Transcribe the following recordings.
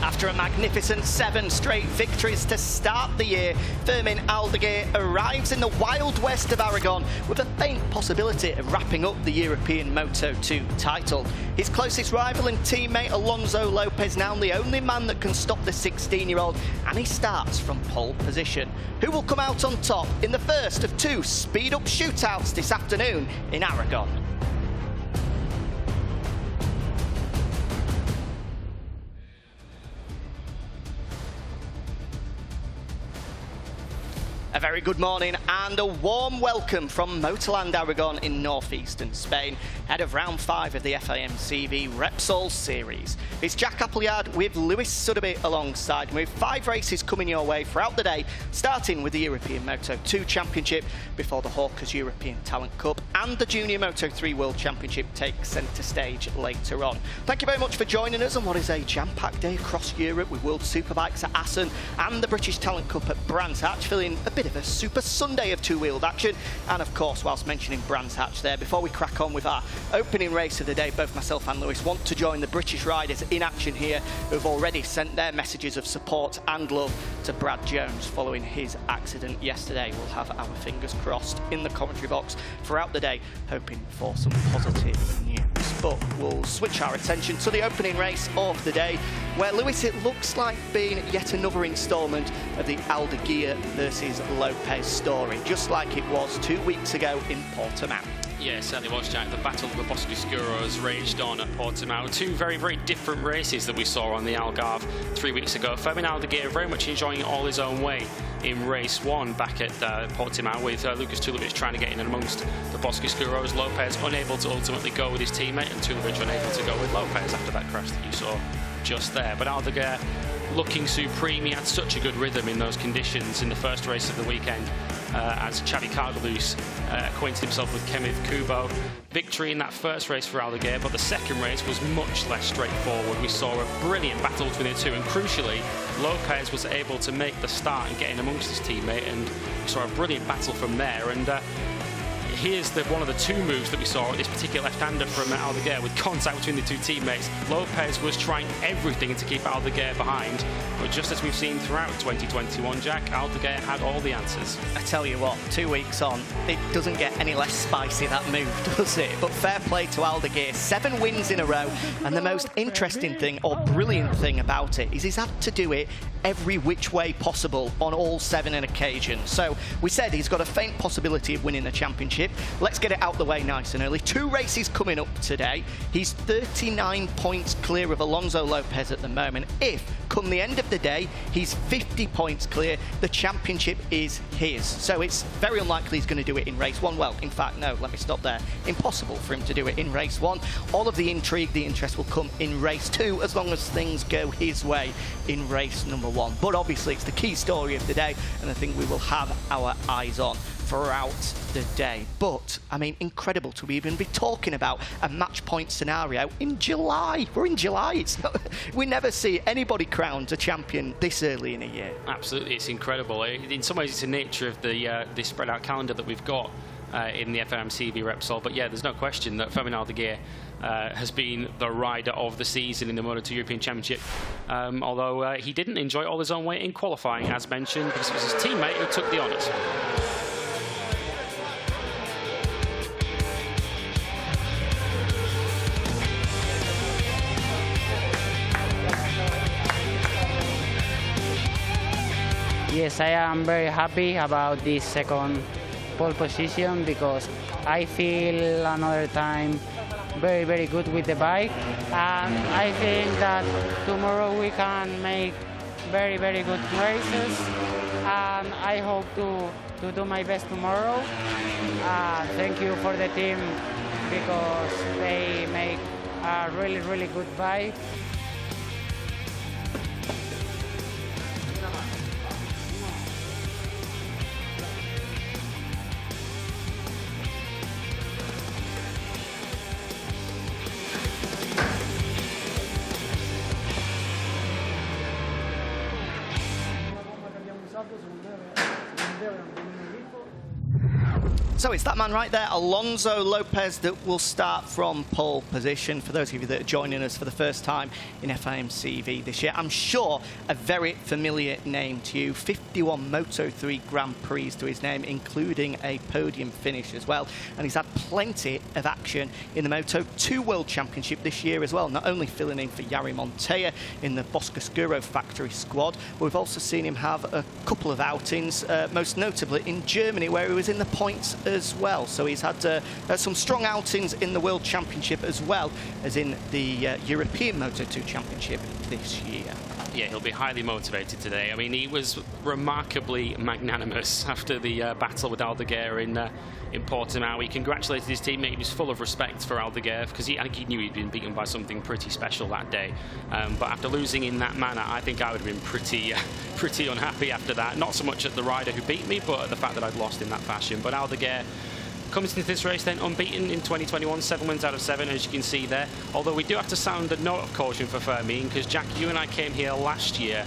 After a magnificent 7 straight victories to start the year, Fermin Aldeguer arrives in the wild west of Aragon with a faint possibility of wrapping up the European Moto2 title. His closest rival and teammate Alonso Lopez now the only man that can stop the 16-year-old, and he starts from pole position. Who will come out on top in the first of 2 speed-up shootouts this afternoon in Aragon? A very good morning and a warm welcome from Motorland Aragon in northeastern Spain, ahead of round 5 of the FIM CEV Repsol series. It's Jack Appleyard with Lewis Sotheby alongside me, with 5 races coming your way throughout the day, starting with the European Moto2 Championship before the Hawkers European Talent Cup and the Junior Moto3 World Championship take centre stage later on. Thank you very much for joining us on what is a jam-packed day across Europe with World Superbikes at Assen and the British Talent Cup at Brands Hatch, filling a bit of a super Sunday of two-wheeled action. And of course, whilst mentioning Brands Hatch there, before we crack on with our opening race of the day, both myself and Lewis want to join the British riders in action here who've already sent their messages of support and love to Brad Jones following his accident yesterday. We'll have our fingers crossed in the commentary box throughout the day, hoping for some positive news. But we'll switch our attention to the opening race of the day, where, Lewis, it looks like being yet another instalment of the Aldeguer versus Lopez story, just like it was 2 weeks ago in Portimao. Yeah, it certainly was, Jack. The battle of the Boscoscuro has raged on at Portimao. 2 very, very different races that we saw on the Algarve 3 weeks ago. Fermin Aldeguer very much enjoying it all his own way in race 1 back at Portimao, with Lucas Tulovic trying to get in amongst the Boscoscuros. Lopez unable to ultimately go with his teammate, and Tulovic unable to go with Lopez after that crash that you saw just there. But Aldeguer looking supreme. He had such a good rhythm in those conditions in the first race of the weekend, as Xabi Cardoso acquainted himself with Kemith Kubo. Victory in that first race for Aldeguer, but the second race was much less straightforward. We saw a brilliant battle between the two, and crucially, Lopez was able to make the start and get in amongst his teammate, and we saw a brilliant battle from there. And here's one of the 2 moves that we saw at this particular left-hander from Aldeguer, with contact between the 2 teammates. Lopez was trying everything to keep Aldeguer behind, but just as we've seen throughout 2021, Jack, Aldeguer had all the answers. I tell you what, 2 weeks on, it doesn't get any less spicy, that move, does it? But fair play to Aldeguer, 7 wins in a row, and the most interesting thing, or brilliant thing about it, is he's had to do it every which way possible on all 7 occasions. So we said he's got a faint possibility of winning the championship. Let's get it out the way nice and early. 2 races coming up today. He's 39 points clear of Alonso Lopez at the moment. If, come the end of the day, he's 50 points clear, the championship is his. So it's very unlikely he's going to do it in race 1. Well, in fact, no, let me stop there. Impossible for him to do it in race 1. All of the intrigue, the interest will come in race 2, as long as things go his way in race number 1. But obviously, it's the key story of the day, and I think we will have our eyes on throughout the day. But, I mean, incredible to even be talking about a match point scenario in July. We're in July. We never see anybody crowned a champion this early in a year. Absolutely, it's incredible. In some ways, it's the nature of the spread out calendar that we've got in the FIM CEV Repsol. But yeah, there's no question that Fermin Aldeguer has been the rider of the season in the Moto2 European Championship, although he didn't enjoy it all his own way in qualifying, as mentioned, because it was his teammate who took the honours. Yes, I am very happy about this second pole position, because I feel another time very, very good with the bike, and I think that tomorrow we can make very, very good races, and I hope to do my best tomorrow. Thank you for the team, because they make a really, really good bike. So it's that man right there, Alonso Lopez, that will start from pole position. For those of you that are joining us for the first time in FIM CEV this year, I'm sure a very familiar name to you. 51 Moto3 Grand Prix to his name, including a podium finish as well. And he's had plenty of action in the Moto2 World Championship this year as well, not only filling in for Jari Montoya in the Boscoscuro factory squad, but we've also seen him have a couple of outings, most notably in Germany, where he was in the points as well. So he's had some strong outings in the World Championship as well as in the European Moto2 Championship this year. Yeah, he'll be highly motivated today. I mean, he was remarkably magnanimous after the battle with Aldeguer in Portimao. He congratulated his teammate. He was full of respect for Aldeguer because I think he knew he'd been beaten by something pretty special that day. But after losing in that manner, I think I would have been pretty unhappy after that. Not so much at the rider who beat me, but at the fact that I'd lost in that fashion. But Aldeguer comes into this race then unbeaten in 2021, 7 wins out of 7, as you can see there. Although we do have to sound a note of caution for Fermin, because Jack, you and I came here last year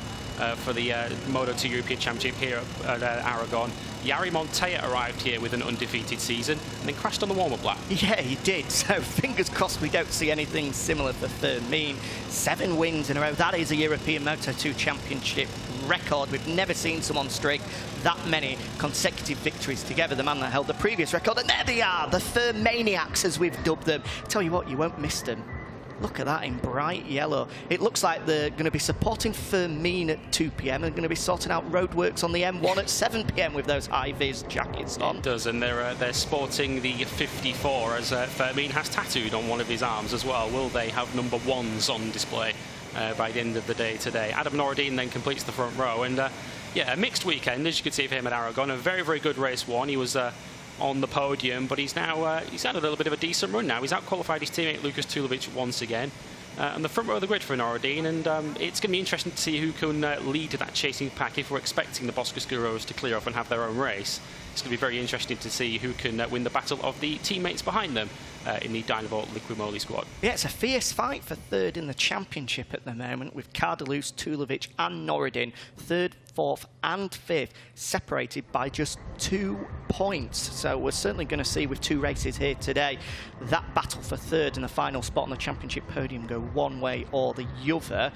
for the Moto2 European Championship here at Aragon. Jari Montoya arrived here with an undefeated season and then crashed on the warm-up lap. Yeah, he did. So fingers crossed we don't see anything similar for Fermin. 7 wins in a row. That is a European Moto2 Championship record. We've never seen someone streak that many consecutive victories together. The man that held the previous record. And there they are, the Fermaniacs, as we've dubbed them. Tell you what, you won't miss them. Look at that in bright yellow. It looks like they're going to be supporting Fermin at 2 p.m. and going to be sorting out roadworks on the M1 at 7 p.m. with those high-vis jackets on. It does, and they're sporting the 54 as Fermin has tattooed on one of his arms as well. Will they have number 1s on display by the end of the day today? Adam Norridine then completes the front row, and yeah, a mixed weekend, as you could see for him at Aragon. A very, very good race one. He was on the podium, but he's now he's had a little bit of a decent run now. He's out-qualified his teammate Lucas Tulovic once again. And the front row of the grid for Norridine, and it's going to be interesting to see who can lead that chasing pack if we're expecting the Boscoscuros to clear off and have their own race. It's going to be very interesting to see who can win the battle of the teammates behind them in the Dynavo Liquimoli squad. Yeah, it's a fierce fight for third in the championship at the moment, with Cardoso, Tulovic and Norridine, third, fourth and fifth, separated by just 2 points. So we're certainly going to see, with 2 races here today, that battle for third and the final spot on the championship podium go one way or the other.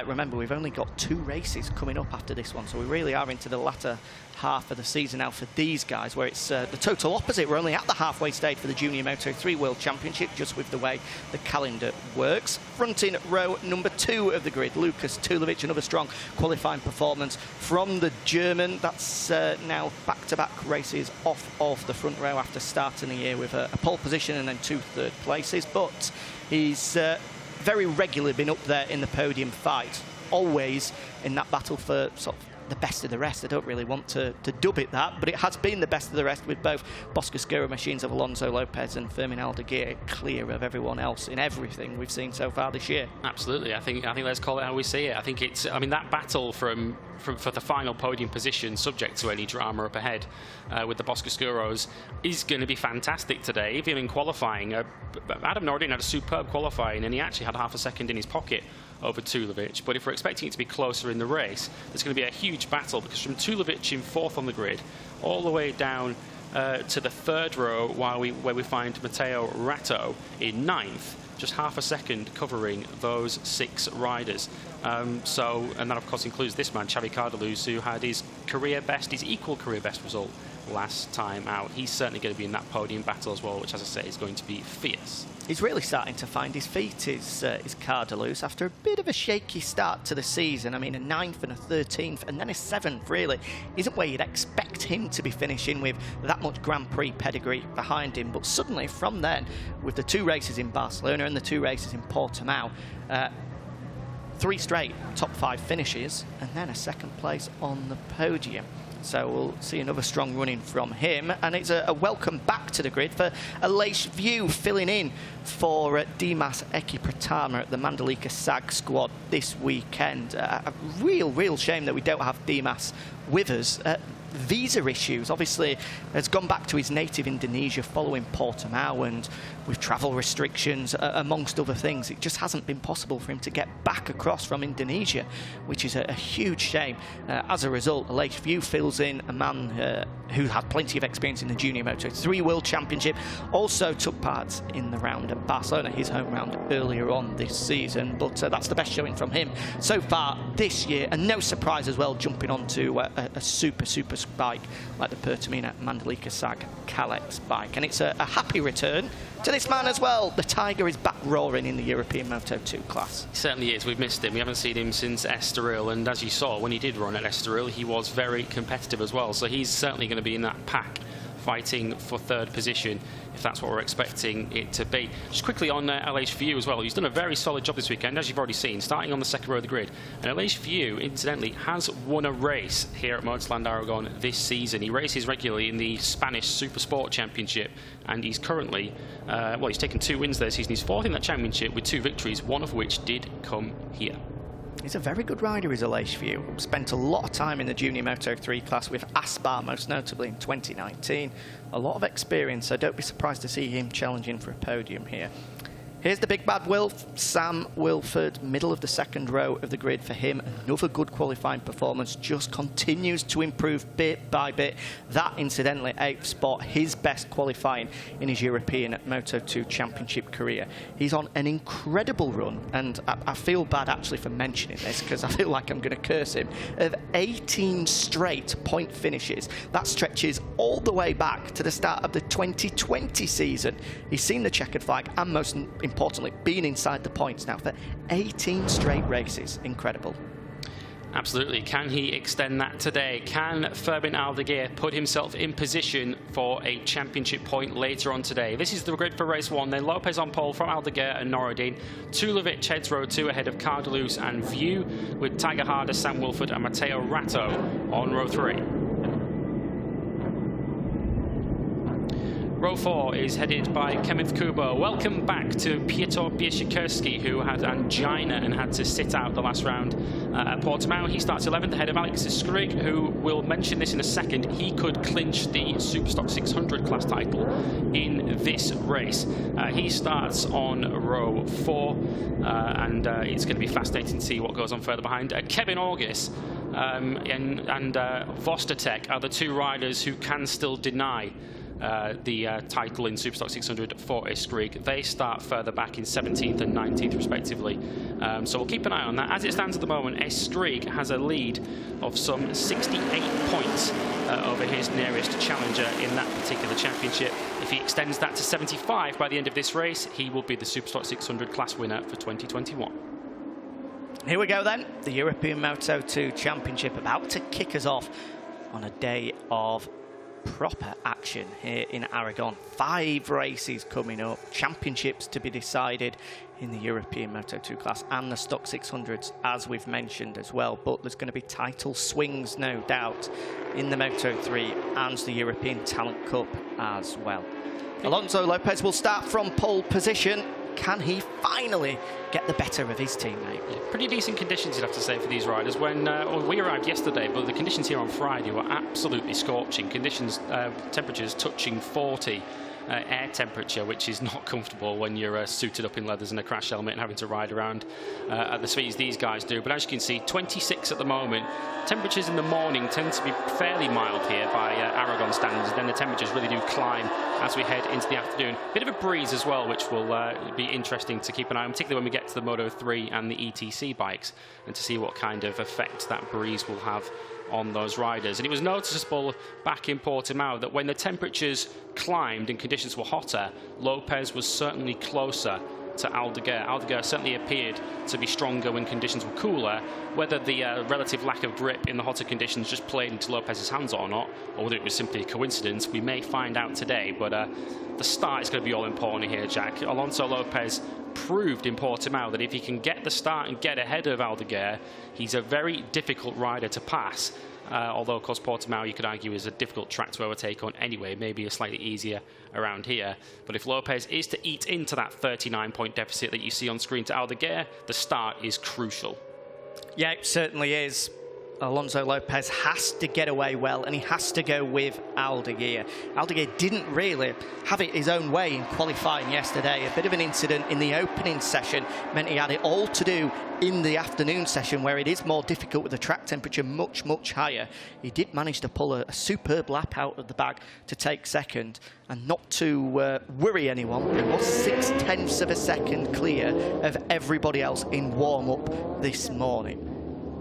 Remember, we've only got 2 races coming up after this one, so we really are into the latter half of the season now for these guys, where it's the total opposite. We're only at the halfway stage for the Junior Moto3 World Championship, just with the way the calendar works. Fronting row number 2 of the grid, Lucas Tulovic, another strong qualifying performance from the German. That's now back-to-back races off of the front row after starting the year with a pole position and then 2 third places. But he's very regularly been up there in the podium fight, always in that battle for sort of the best of the rest. I don't really want to dub it that, but it has been the best of the rest, with both Boscoscuro machines of Alonso Lopez and Fermin Aldeguer clear of everyone else in everything we've seen so far this year. Absolutely. I think let's call it how we see it. I think it's, I mean, that battle for the final podium position, subject to any drama up ahead with the Boscoscuros, is going to be fantastic today. Even in qualifying, Adam Norridine had a superb qualifying, and he actually had half a second in his pocket over Tulovic. But if we're expecting it to be closer in the race, there's going to be a huge battle, because from Tulovic in 4th on the grid all the way down to the 3rd row, where we find Matteo Ratto in 9th, just half a second covering those 6 riders. And that of course includes this man, Xabi Zurutuza, who had his career best, his equal career best result last time out. He's certainly going to be in that podium battle as well, which, as I say, is going to be fierce. He's really starting to find his feet, is Cardoso, after a bit of a shaky start to the season. I mean, a 9th and a 13th and then a 7th really isn't where you'd expect him to be finishing, with that much Grand Prix pedigree behind him. But suddenly from then, with the 2 races in Barcelona and the 2 races in Portimao, 3 straight top 5 finishes and then a 2nd place on the podium. So we'll see another strong running from him, and it's a welcome back to the grid for Aleix View, filling in for Dimas Ekipratama at the Mandalika SAG squad this weekend. A real shame that we don't have Dimas with us. visa issues. Obviously, has gone back to his native Indonesia following Portimao, and with travel restrictions, amongst other things, it just hasn't been possible for him to get back across from Indonesia, which is a huge shame. As a result, Aleix Fiu fills in, a man who had plenty of experience in the Junior Moto3 World Championship, also took part in the round at Barcelona, his home round earlier on this season, but that's the best showing from him so far this year, and no surprise as well, jumping onto a super bike like the Pertamina Mandalika Sag Kalex bike. And it's a happy return to this man as well. The Taiga is back roaring in the European Moto2 class. He certainly is. We've missed him. We haven't seen him since Estoril, and as you saw, when he did run at Estoril, he was very competitive as well. So he's certainly going to be in that pack, fighting for third position, if that's what we're expecting it to be. Just quickly on Aleix Fiu as well. He's done a very solid job this weekend, as you've already seen, starting on the second row of the grid. And Aleix Fiu, incidentally, has won a race here at Motoland Aragon this season. He races regularly in the Spanish Super Sport Championship, and he's currently, well, he's taken 2 wins this season. He's 4th in that championship with 2 victories, one of which did come here. He's a very good rider, is Aleix Fiu. Spent a lot of time in the Junior Moto3 class with Aspar, most notably in 2019. A lot of experience, so don't be surprised to see him challenging for a podium here. Here's the big bad Wilf, Sam Wilford, middle of the second row of the grid for him. Another good qualifying performance, just continues to improve bit by bit. That, incidentally, 8th spot, his best qualifying in his European Moto2 Championship career. He's on an incredible run, and I feel bad actually for mentioning this, because I feel like I'm going to curse him, of 18 straight point finishes. That stretches all the way back to the start of the 2020 season. He's seen the checkered flag, and most importantly, being inside the points now for 18 straight races. Incredible. Absolutely. Can he extend that today? Can Fermin Aldeguer put himself in position for a championship point later on today? This is the grid for race 1. Then Lopez on pole from Aldeguer and Norrodin. Tulovic heads row 2 ahead of Cardoso and View, with Taiga, Hada, Sam Wilford and Matteo Ratto on row 3. Row 4 is headed by Kenneth Kubo. Welcome back to Piotr Bieszczykowski, who had angina and had to sit out the last round at Portimao. He starts 11th ahead of Alex Skrig, who will mention this in a second. He could clinch the Superstock 600 class title in this race. He starts on row 4, and it's going to be fascinating to see what goes on further behind. Kevin August and Vostertek are the 2 riders who can still deny the title in Superstock 600 for Skrig. They start further back in 17th and 19th respectively, so we'll keep an eye on that. As it stands at the moment, Skrig has a lead of some 68 points over his nearest challenger in that particular championship. If he extends that to 75 by the end of this race, he will be the Superstock 600 class winner for 2021. Here we go then, the European Moto2 Championship about to kick us off on a day of proper action here in Aragon. 5 races coming up, championships to be decided in the European Moto2 class and the Stock 600s, as we've mentioned as well. But there's going to be title swings, no doubt, in the Moto3 and the European Talent Cup as well. Alonso Lopez will start from pole position. Can he finally get the better of his teammate? Yeah, pretty decent conditions, you'd have to say, for these riders. When we arrived yesterday, but the conditions here on Friday were absolutely scorching. Conditions, temperatures touching 40. Air temperature, which is not comfortable when you're suited up in leathers and a crash helmet and having to ride around at the speeds these guys do. But as you can see, 26 at the moment. Temperatures in the morning tend to be fairly mild here by Aragon standards. Then the temperatures really do climb as we head into the afternoon. Bit of a breeze as well, which will be interesting to keep an eye on, particularly when we get to the Moto3 and the ETC bikes, and to see what kind of effect that breeze will have on those riders. And it was noticeable back in Portimao that when the temperatures climbed and conditions were hotter, Lopez was certainly closer to Aldeguer. Aldeguer certainly appeared to be stronger when conditions were cooler. Whether the relative lack of grip in the hotter conditions just played into Lopez's hands or not, or whether it was simply a coincidence, we may find out today. But the start is going to be all important here, Jack. Alonso Lopez proved in Portimao that if he can get the start and get ahead of Aldeguer, he's a very difficult rider to pass. Although, of course, Portimao, you could argue, is a difficult track to overtake on anyway, maybe a slightly easier around here. But if Lopez is to eat into that 39-point deficit that you see on screen to Aldeguer, the start is crucial. Yeah, it certainly is. Alonso Lopez has to get away well, and he has to go with Aldeguer. Aldeguer didn't really have it his own way in qualifying yesterday. A bit of an incident in the opening session meant he had it all to do in the afternoon session, where it is more difficult with the track temperature much higher. He did manage to pull a superb lap out of the bag to take second, and not to worry anyone, it was 0.6 of a second clear of everybody else in warm-up this morning.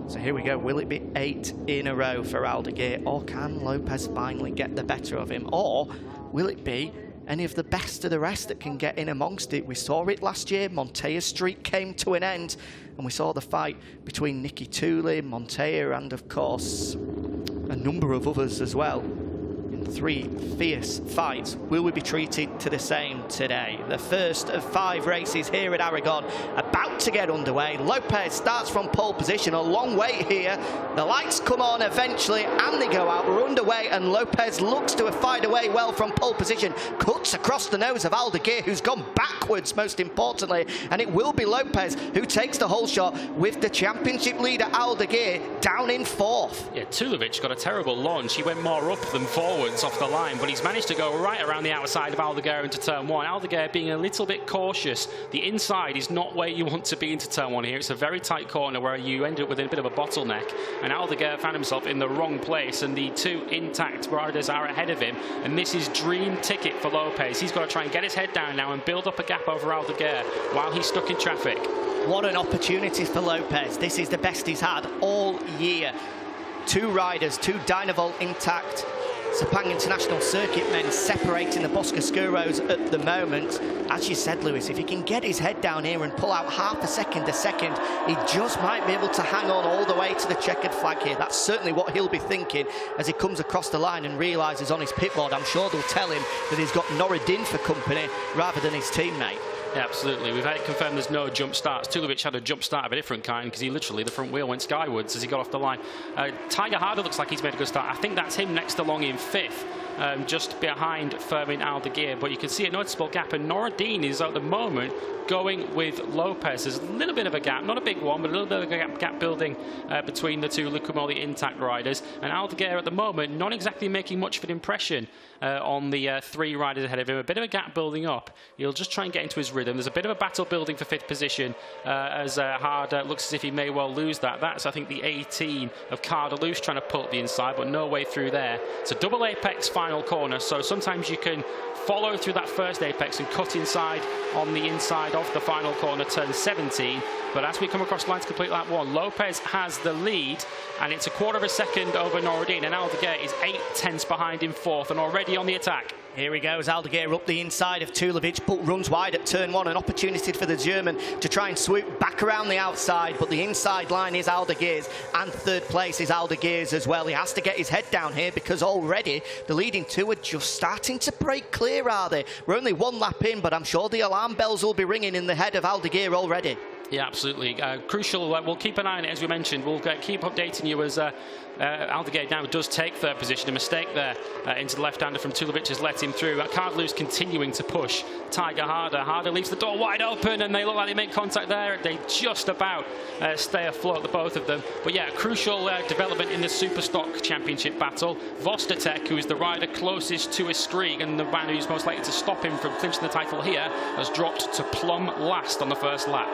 So here we go. Will it be 8 in a row for Aldeguer, or can Lopez finally get the better of him? Or will it be any of the best of the rest that can get in amongst it? We saw it last year. Montoya's streak came to an end, and we saw the fight between Nicky Tully, Montoya, and of course a number of others as well. 3 fierce fights. Will we be treated to the same today? The first of 5 races here at Aragon about to get underway. Lopez starts from pole position, a long wait here. The lights come on eventually and they go out. We're underway, and Lopez looks to have fired away well from pole position. Cuts across the nose of Aldeguer, who's gone backwards most importantly, and it will be Lopez who takes the whole shot with the championship leader Aldeguer down in 4th. Yeah, Tulovic got a terrible launch. He went more up than forwards off the line, but he's managed to go right around the outside of Aldeguer into turn 1. Aldeguer being a little bit cautious. The inside is not where you want to be into turn 1 here. It's a very tight corner where you end up with a bit of a bottleneck, and Aldeguer found himself in the wrong place, and the 2 intact riders are ahead of him, and this is dream ticket for Lopez. He's got to try and get his head down now and build up a gap over Aldeguer while he's stuck in traffic. What an opportunity for Lopez. This is the best he's had all year. 2 riders, 2 Dynavolt intact Sepang International Circuit men separating the Boscoscuros at the moment. As you said, Lewis, if he can get his head down here and pull out half a second, he just might be able to hang on all the way to the checkered flag here. That's certainly what he'll be thinking as he comes across the line and realises on his pit board, I'm sure they'll tell him that he's got Norridin for company rather than his teammate. Yeah, absolutely. We've had it confirmed there's no jump starts. Tulovic had a jump start of a different kind because he literally, the front wheel went skywards as he got off the line. Taiga Hada looks like he's made a good start. I think that's him next along in 5th, just behind Fermin Aldeguer. But you can see a noticeable gap, and Norridin is at the moment going with Lopez. There's a little bit of a gap, not a big one, but a little bit of a gap building between the 2 Lucumoli intact riders. And Aldeguer at the moment not exactly making much of an impression on the 3 riders ahead of him. A bit of a gap building up. He'll just try and get into his rhythm. There's a bit of a battle building for 5th position as Hada looks as if he may well lose that. That's, I think, the 18 of Cardoso trying to pull up the inside, but no way through there. It's a double apex final corner, so sometimes you can follow through that first apex and cut inside on the inside of the final corner, turn 17. But as we come across line to complete lap 1, Lopez has the lead, and it's a 1/4 of a second over Norridin, and Aldeguer is 8/10 behind in 4th and already on the attack. Here he goes, Aldeguer up the inside of Tulovic, but runs wide at turn 1. An opportunity for the German to try and swoop back around the outside, but the inside line is Aldeguer's, and 3rd place is Aldeguer's as well. He has to get his head down here because already the leading 2 are just starting to break clear, are they? We're only 1 lap in, but I'm sure the alarm bells will be ringing in the head of Aldeguer already. Yeah, absolutely. Crucial. We'll keep an eye on it, as we mentioned. We'll keep updating you as Aldeguer now does take 3rd position. A mistake there into the left-hander from Tulovic has let him through. Cardoso's continuing to push Taiga Hada. Hada leaves the door wide open, and they look like they make contact there. They just about stay afloat, the both of them. But yeah, crucial development in the Superstock Championship battle. Vostatek, who is the rider closest to a streak and the man who's most likely to stop him from clinching the title here, has dropped to plumb last on the first lap.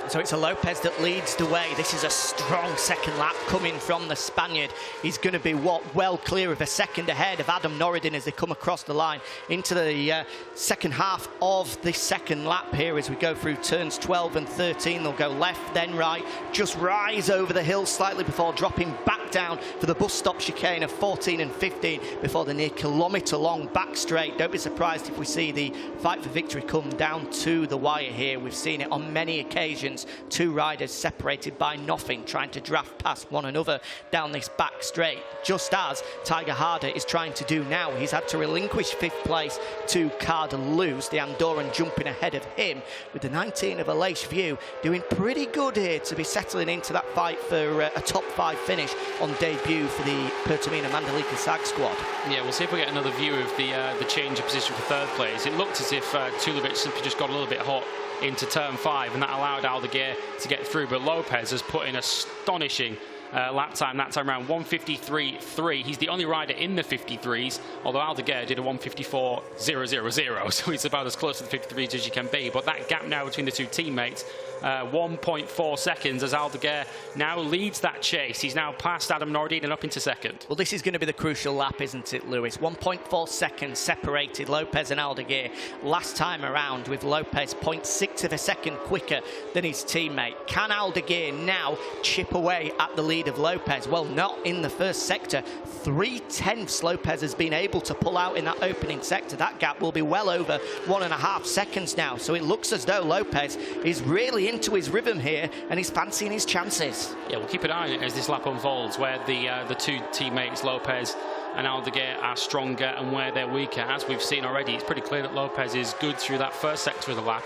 So it's a Lopez that leads the way. This is a strong second lap coming from the Spaniard. He's going to be well clear of a second ahead of Adam Norridin as they come across the line into the second half of the second lap here as we go through turns 12 and 13. They'll go left, then right, just rise over the hill slightly before dropping back down for the bus stop chicane of 14 and 15 before the near kilometre-long back straight. Don't be surprised if we see the fight for victory come down to the wire here. We've seen it on many occasions. 2 riders separated by nothing, trying to draft past one another down this back straight, just as Taiga Hada is trying to do now. He's had to relinquish 5th place to Cardoso, the Andorran jumping ahead of him, with the 19 of Aleix View doing pretty good here to be settling into that fight for a top 5 finish on debut for the Pertamina Mandalika SAG squad. Yeah, we'll see if we get another view of the change of position for 3rd place. It looked as if Tulovic simply just got a little bit hot into turn 5, and that allowed Aldeguer to get through, but Lopez has put in astonishing lap time. That time around 1:53.3. He's the only rider in the 53s, although Aldeguer did a 1:54.000, so he's about as close to the 53s as you can be. But that gap now between the two teammates, 1.4 seconds as Aldeguer now leads that chase. He's now past Adam Nordin and up into second. Well, this is going to be the crucial lap, isn't it, Lewis? 1.4 seconds separated Lopez and Aldeguer last time around, with Lopez 0.6 of a second quicker than his teammate. Can Aldeguer now chip away at the lead of Lopez? Well, not in the first sector. 3/10 Lopez has been able to pull out in that opening sector. That gap will be well over 1.5 seconds now. So it looks as though Lopez is really into his rhythm here and he's fancying his chances. Yeah, we'll keep an eye on it as this lap unfolds, where the two teammates, Lopez and Aldeguer, are stronger and where they're weaker. As we've seen already, it's pretty clear that Lopez is good through that first sector of the lap.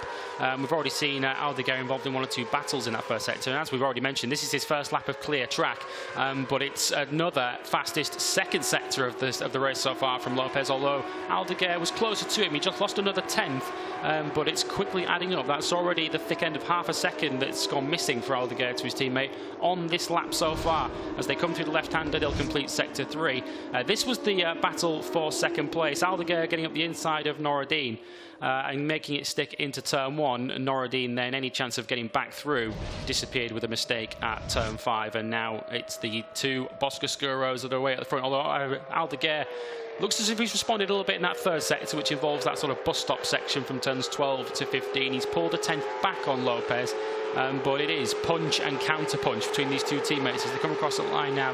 We've already seen Aldeguer involved in 1 or 2 battles in that first sector, and as we've already mentioned, this is his first lap of clear track, but it's another fastest second sector of the race so far from Lopez, although Aldeguer was closer to him. He just lost another 10th, but it's quickly adding up. That's already the thick end of half a second that's gone missing for Aldeguer to his teammate on this lap so far. As they come through the left-hander, they'll complete sector 3. This was the battle for second place. Aldeguer getting up the inside of Nordin and making it stick into turn 1. Nordin then, any chance of getting back through, disappeared with a mistake at turn 5. And now it's the two Boscoscuros that are away at the front, although Aldeguer looks as if he's responded a little bit in that third sector, which involves that sort of bus stop section from turns 12 to 15. He's pulled a 10th back on Lopez, but it is punch and counter punch between these two teammates as they come across the line now.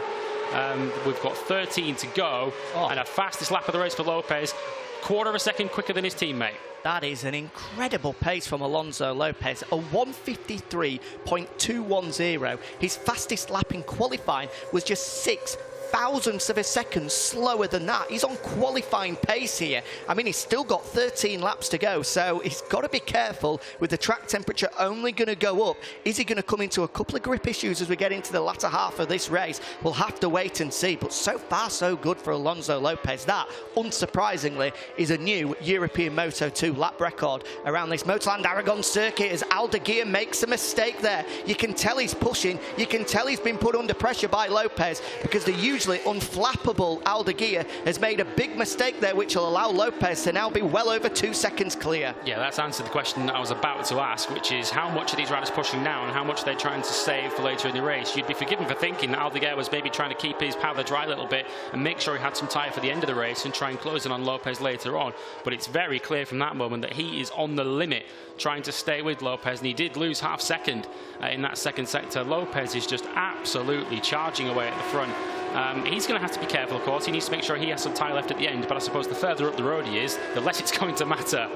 We've got 13 to go, and a fastest lap of the race for Lopez, 1/4 of a second quicker than his teammate. That is an incredible pace from Alonso Lopez, a 1:53.210. His fastest lap in qualifying was just 0.06 of a second slower than that. He's on qualifying pace here. I mean, he's still got 13 laps to go, so he's got to be careful with the track temperature only going to go up. Is he going to come into a couple of grip issues as we get into the latter half of this race? We'll have to wait and see, but so far so good for Alonso Lopez. That, unsurprisingly, is a new European Moto2 lap record around this Motoland Aragon circuit as Aldeguer makes a mistake there. You can tell he's pushing. You can tell he's been put under pressure by Lopez, because the usually unflappable Aldeguer has made a big mistake there, which will allow Lopez to now be well over 2 seconds clear. Yeah, that's answered the question I was about to ask, which is how much are these riders pushing now and how much are they trying to save for later in the race? You'd be forgiven for thinking that Aldeguer was maybe trying to keep his powder dry a little bit and make sure he had some tyre for the end of the race and try and close in on Lopez later on. But it's very clear from that moment that he is on the limit, trying to stay with Lopez, and he did lose half second in that second sector. Lopez is just absolutely charging away at the front. He's going to have to be careful, of course. He needs to make sure he has some tyre left at the end, but I suppose the further up the road he is, the less it's going to matter.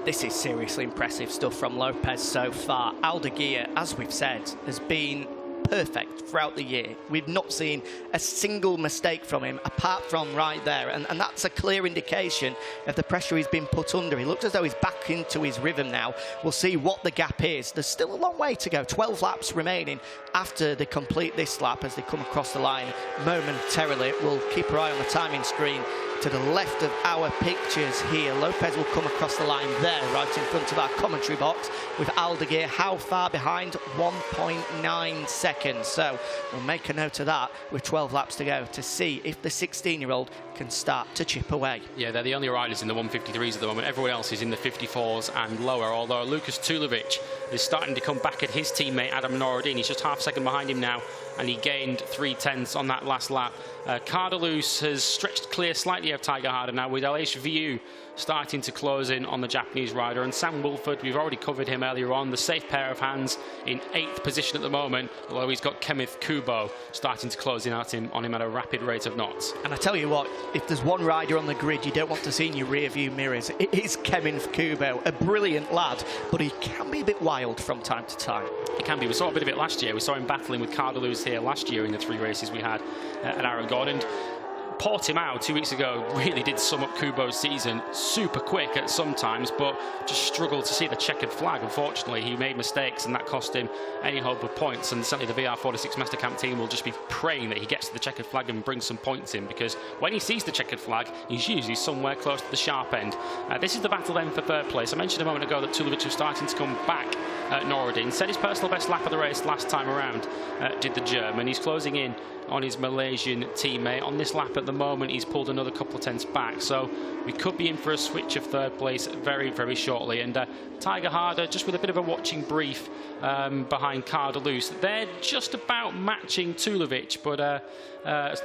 This is seriously impressive stuff from Lopez so far. Aldeguer, as we've said, has been perfect throughout the year. We've not seen a single mistake from him apart from right there, and that's a clear indication of the pressure he's been put under. He looks as though he's back into his rhythm now. We'll see what the gap is. There's still a long way to go. 12 laps remaining after they complete this lap as they come across the line momentarily. We'll keep our eye on the timing screen to the left of our pictures here. Lopez will come across the line there, right in front of our commentary box, with Aldeguer how far behind? 1.9 seconds. So we'll make a note of that with 12 laps to go to see if the 16-year-old can start to chip away. Yeah, they're the only riders in the 153s at the moment. Everyone else is in the 54s and lower, although Lucas Tulovic is starting to come back at his teammate Adam Nordin. He's just half a second behind him now, and he gained 3/10 on that last lap. Cardoso has stretched clear slightly of Taiga Hada now, with Aleix Viu starting to close in on the Japanese rider. And Sam Wilford, we've already covered him earlier on, the safe pair of hands in 8th position at the moment, although he's got Kenneth Kubo starting to close in on him at a rapid rate of knots. And I tell you what, if there's one rider on the grid you don't want to see in your rear view mirrors, it is Kenneth Kubo, a brilliant lad, but he can be a bit wild from time to time. He can be. We saw a bit of it last year. We saw him battling with Cardoso here last year in the 3 races we had at Aragon, and Portimao 2 weeks ago really did sum up Kubo's season. Super quick at some times, but just struggled to see the checkered flag. Unfortunately, he made mistakes, and that cost him any hope of points. And certainly the VR46 Master Camp team will just be praying that he gets to the checkered flag and brings some points in, because when he sees the checkered flag, he's usually somewhere close to the sharp end. This is the battle then for third place. I mentioned a moment ago that Tulovic was starting to come back Noureddin. Set his personal best lap of the race last time around, did the German. He's closing in on his Malaysian teammate. On this lap at the moment, he's pulled another couple of tenths back, so we could be in for a switch of third place very, very shortly. And Taiga Hada, just with a bit of a watching brief behind Cardoso. They're just about matching Tulovic, but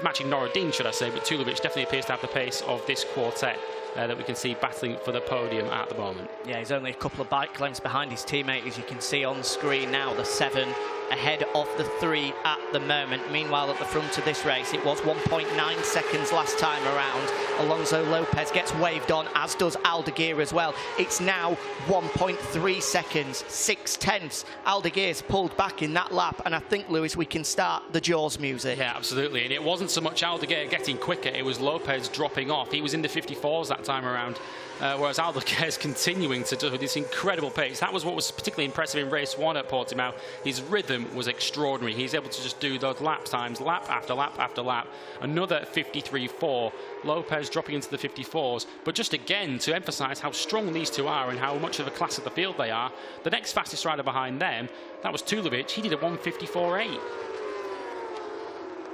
matching Noureddin, should I say, but Tulovic definitely appears to have the pace of this quartet that we can see battling for the podium at the moment. Yeah, he's only a couple of bike lengths behind his teammate, as you can see on screen now, the 7 ahead of the 3 at the moment. Meanwhile, at the front of this race, it was 1.9 seconds last time around. Alonso Lopez gets waved on, as does Aldeguer as well. It's now 1.3 seconds, 6 tenths. Aldeguer's pulled back in that lap, and I think, Lewis, we can start the Jaws music. Yeah, absolutely. And it wasn't so much Aldeguer getting quicker, it was Lopez dropping off. He was in the 54s that time around, whereas Aldeguer's continuing to do this incredible pace. That was what was particularly impressive in race 1 at Portimao. His rhythm was extraordinary. He's able to just do those lap times, lap after lap after lap. Another 53.4. Lopez dropping into the 54s. But just again, to emphasise how strong these two are and how much of a class of the field they are, the next fastest rider behind them, that was Tulovic. He did a 1:54.8.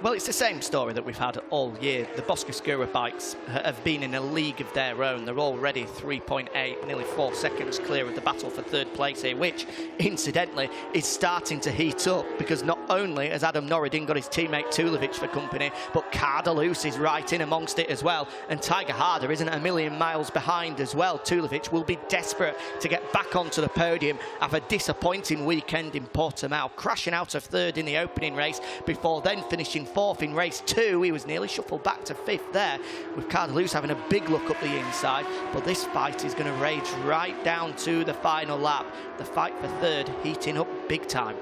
Well, it's the same story that we've had all year. The Boscoscuro bikes have been in a league of their own. They're already 3.8, nearly 4 seconds clear of the battle for third place here, which, incidentally, is starting to heat up, because not only has Adam Noureddin got his teammate Tulovic for company, but Cardoso is right in amongst it as well. And Taiga Hada isn't a million miles behind as well. Tulovic will be desperate to get back onto the podium after a disappointing weekend in Portimao, crashing out of third in the opening race before then finishing fourth in race 2. He was nearly shuffled back to 5th there, with Cardoso having a big look up the inside. But this fight is going to rage right down to the final lap. The fight for third heating up big time.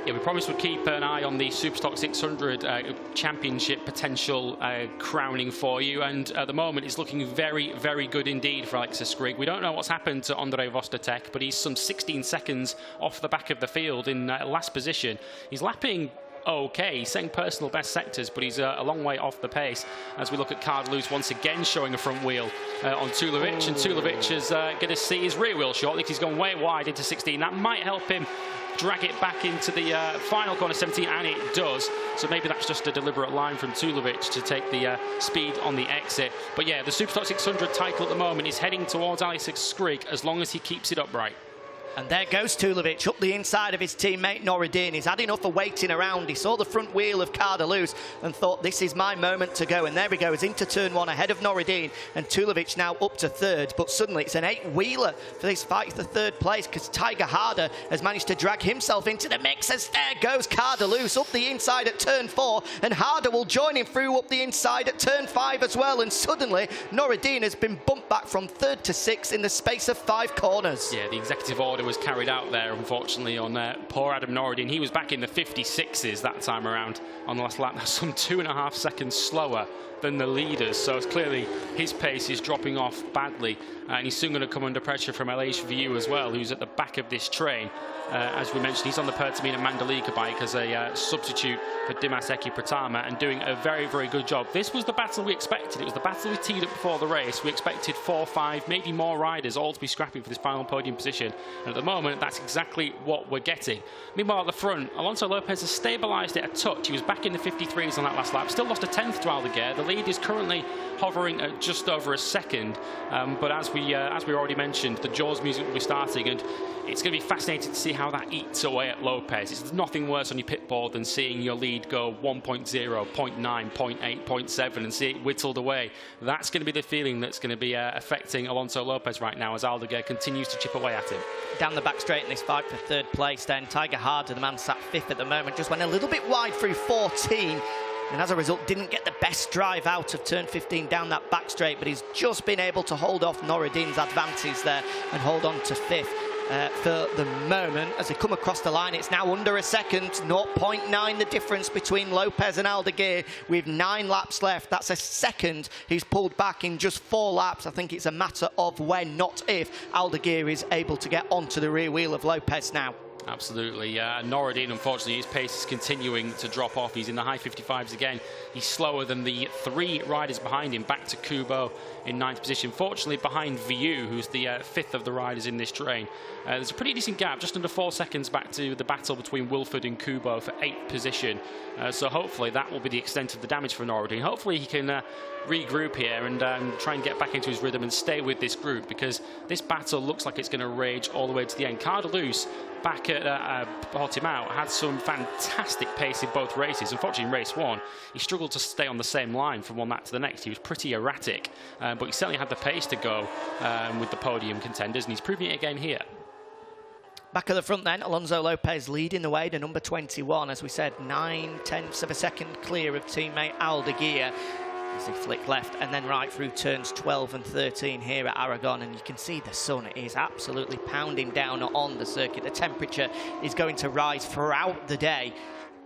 Yeah, we promised we'd keep an eye on the Superstock 600 Championship potential crowning for you, and at the moment it's looking very, very good indeed for Alexis Skrigg. We don't know what's happened to Ondrej Vostatek, but he's some 16 seconds off the back of the field in last position. He's lapping okay, setting personal best sectors, but he's a long way off the pace as we look at Cardoso once again showing a front wheel on Tulovic, and Tulovic is going to see his rear wheel short. He's gone way wide into 16. That might help him drag it back into the final corner 17, and it does. So maybe that's just a deliberate line from Tulovic to take the speed on the exit. But yeah, the Superstock 600 title at the moment is heading towards Alexis Skrigg as long as he keeps it upright. And there goes Tulovic up the inside of his teammate Noureddin. He's had enough of waiting around. He saw the front wheel of Cardoso and thought, this is my moment to go. And there he goes into turn 1 ahead of Noureddin, and Tulovic now up to third. But suddenly it's an 8-wheeler for this fight for third place, because Taiga Hada has managed to drag himself into the mix. As there goes Cardoso up the inside at turn 4, and Hada will join him through up the inside at turn 5 as well. And suddenly Noureddin has been bumped back from 3rd to 6th in the space of 5 corners. Yeah, the executive order was carried out there, unfortunately, on poor Adam Noureddin. He was back in the 56s that time around on the last lap. That's some 2.5 seconds slower than the leaders, so it's clearly his pace is dropping off badly, and he's soon going to come under pressure from LHVU as well, who's at the back of this train. As we mentioned, he's on the Pertamina Mandalika bike as a substitute for Dimas Eki Pratama, and doing a very, very good job. This was the battle we expected. It was the battle we teed up before the race. We expected 4, 5, maybe more riders all to be scrapping for this final podium position, and at the moment that's exactly what we're getting. Meanwhile, at the front, Alonso Lopez has stabilised it a touch. He was back in the 53s on that last lap, still lost a tenth to Aldeguer. The lead is currently hovering at just over a second, but as we already mentioned, the Jaws music will be starting, and it's going to be fascinating to see how that eats away at Lopez. It's nothing worse on your pit board than seeing your lead go 1.0, 0.9, 0.8, 0.7 and see it whittled away. That's going to be the feeling that's going to be affecting Alonso Lopez right now as Aldeguer continues to chip away at him. Down the back straight in this fight for third place then, Taiga Hada, the man sat 5th at the moment, just went a little bit wide through 14. And as a result, didn't get the best drive out of turn 15 down that back straight, but he's just been able to hold off Noureddin's advances there and hold on to 5th. For the moment, as they come across the line, it's now under a second, 0.9 the difference between Lopez and Aldeguer with 9 laps left. That's a second he's pulled back in just 4 laps. I think it's a matter of when, not if, Aldeguer is able to get onto the rear wheel of Lopez now. Absolutely. Norridin, unfortunately, his pace is continuing to drop off. He's in the high 55s again. He's slower than the 3 riders behind him, back to Kubo in 9th position. Fortunately, behind Viu, who's the 5th of the riders in this train. There's a pretty decent gap, just under 4 seconds back to the battle between Wilford and Kubo for 8th position. So hopefully that will be the extent of the damage for Norridin. Hopefully he can regroup here and try and get back into his rhythm and stay with this group, because this battle looks like it's going to rage all the way to the end. Cardoso, back at Portimao, had some fantastic pace in both races. Unfortunately, in race 1, he struggled to stay on the same line from one lap to the next. He was pretty erratic, but he certainly had the pace to go with the podium contenders, and he's proving it again here. Back at the front then, Alonso Lopez leading the way to number 21. As we said, 9/10 of a second clear of teammate Aldeguer as he flick left and then right through turns 12 and 13 here at Aragon. And you can see the sun is absolutely pounding down on the circuit. The temperature is going to rise throughout the day.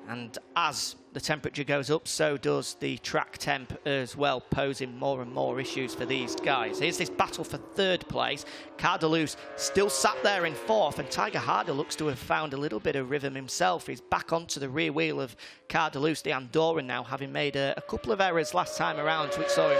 And as the temperature goes up, so does the track temp as well, posing more and more issues for these guys. Here's this battle for 3rd place. Cardoso still sat there in 4th, and Hada looks to have found a little bit of rhythm himself. He's back onto the rear wheel of Cardoso, the Andorran now, having made a couple of errors last time around, which saw him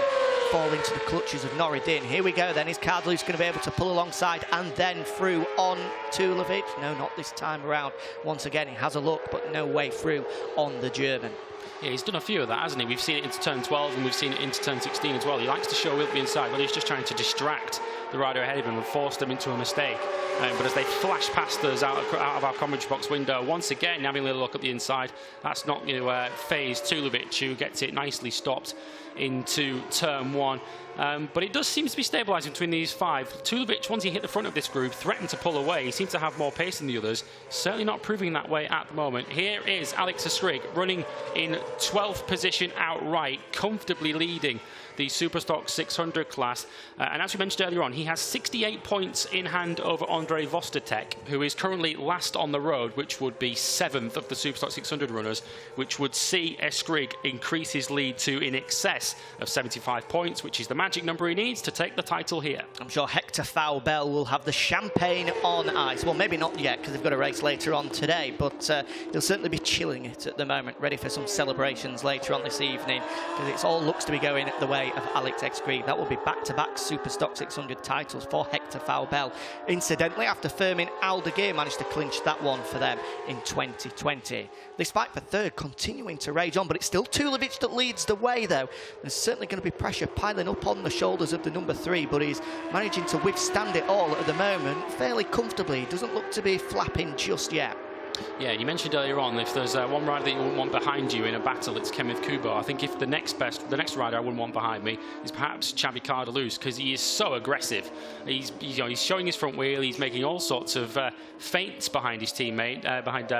fall into the clutches of Norridin. Here we go then. Is Cardoso going to be able to pull alongside and then through on Tulovic? No, not this time around. Once again, he has a look, but no way through on the German. Yeah, he's done a few of that, hasn't he? We've seen it into turn 12 and we've seen it into turn 16 as well. He likes to show Wilby inside, but he's just trying to distract the rider ahead of him and force them into a mistake. But as they flash past us out of our commentary box window, once again having a little look at the inside, that's not going to phase Tulovic, who gets it nicely stopped into turn 1. But it does seem to be stabilising between these 5. Tulovic, once he hit the front of this group, threatened to pull away. He seems to have more pace than the others. Certainly not proving that way at the moment. Here is Alex Esrig running in 12th position outright, comfortably leading the Superstock 600 class. And as we mentioned earlier on, he has 68 points in hand over Andrei Vostatek, who is currently last on the road, which would be 7th of the Superstock 600 runners, which would see Esrig increase his lead to in excess of 75 points, which is the magic number he needs to take the title here. I'm sure Hector Faubel will have the champagne on ice. Well, maybe not yet, because they've got a race later on today, but he'll certainly be chilling it at the moment, ready for some celebrations later on this evening, because it all looks to be going the way of Alex Esrig. That will be back-to-back Superstock 600 titles for Hector Faubel. Incidentally, after Fermin Aldeguer managed to clinch that one for them in 2020. This fight for 3rd continuing to rage on, but it's still Tulovic that leads the way, though. There's certainly going to be pressure piling up on the shoulders of the number 3, but he's managing to withstand it all at the moment fairly comfortably. He doesn't look to be flapping just yet. Yeah, you mentioned earlier on, if there's one rider that you wouldn't want behind you in a battle, it's Kenneth Kubo. I think if the next rider I wouldn't want behind me is perhaps Xabi Cardoso, because he is so aggressive. He's showing his front wheel. He's making all sorts of feints behind his teammate, behind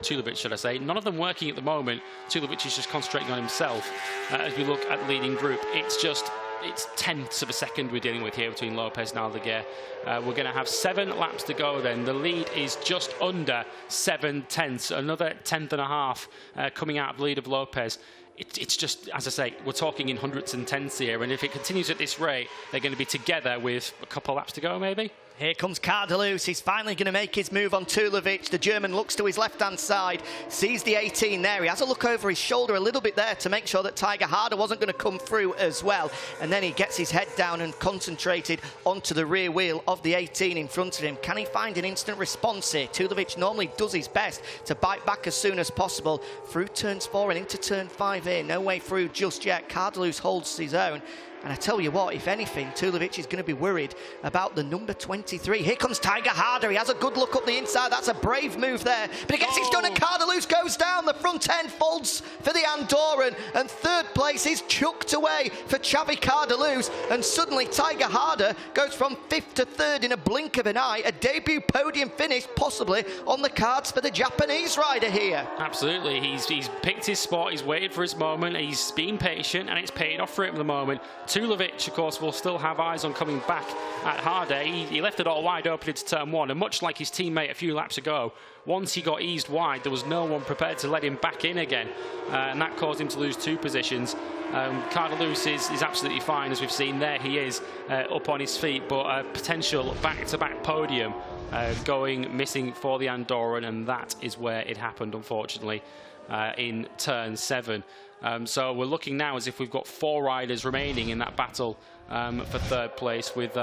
Tulovic, should I say. None of them working at the moment. Tulovic is just concentrating on himself. As we look at the leading group, it's tenths of a second we're dealing with here between Lopez and Aldeguer. We're going to have 7 laps to go then. The lead is just under 7 tenths. Another tenth and a half coming out of the lead of Lopez. It's just, as I say, we're talking in hundreds and tenths here. And if it continues at this rate, they're going to be together with a couple of laps to go, maybe. Here comes Cardoso. He's finally going to make his move on Tulovic. The German looks to his left-hand side, sees the 18 there. He has a look over his shoulder a little bit there to make sure that Taiga Hada wasn't going to come through as well. And then he gets his head down and concentrated onto the rear wheel of the 18 in front of him. Can he find an instant response here? Tulovic normally does his best to bite back as soon as possible. Through turns 4 and into turn 5 here. No way through just yet. Cardoso holds his own. And I tell you what, if anything, Tulovic is going to be worried about the number 23. Here comes Taiga Hada. He has a good look up the inside. That's a brave move there. But he gets it done, and Cardoso goes down. The front end folds for the Andorran. And 3rd place is chucked away for Xabi Cardoso. And suddenly Taiga Hada goes from 5th to 3rd in a blink of an eye. A debut podium finish possibly on the cards for the Japanese rider here. Absolutely. He's picked his spot. He's waited for his moment. He's been patient, and it's paid off for him at the moment. Tulovic, of course, will still have eyes on coming back at Hada. He left it all wide open into turn 1, and much like his teammate a few laps ago, once he got eased wide, there was no one prepared to let him back in again, and that caused him to lose 2 positions. Cardoso is absolutely fine, as we've seen. There he is, up on his feet, but a potential back-to-back podium going missing for the Andorran, and that is where it happened, unfortunately, in turn 7. So we're looking now as if we've got 4 riders remaining in that battle for 3rd place, with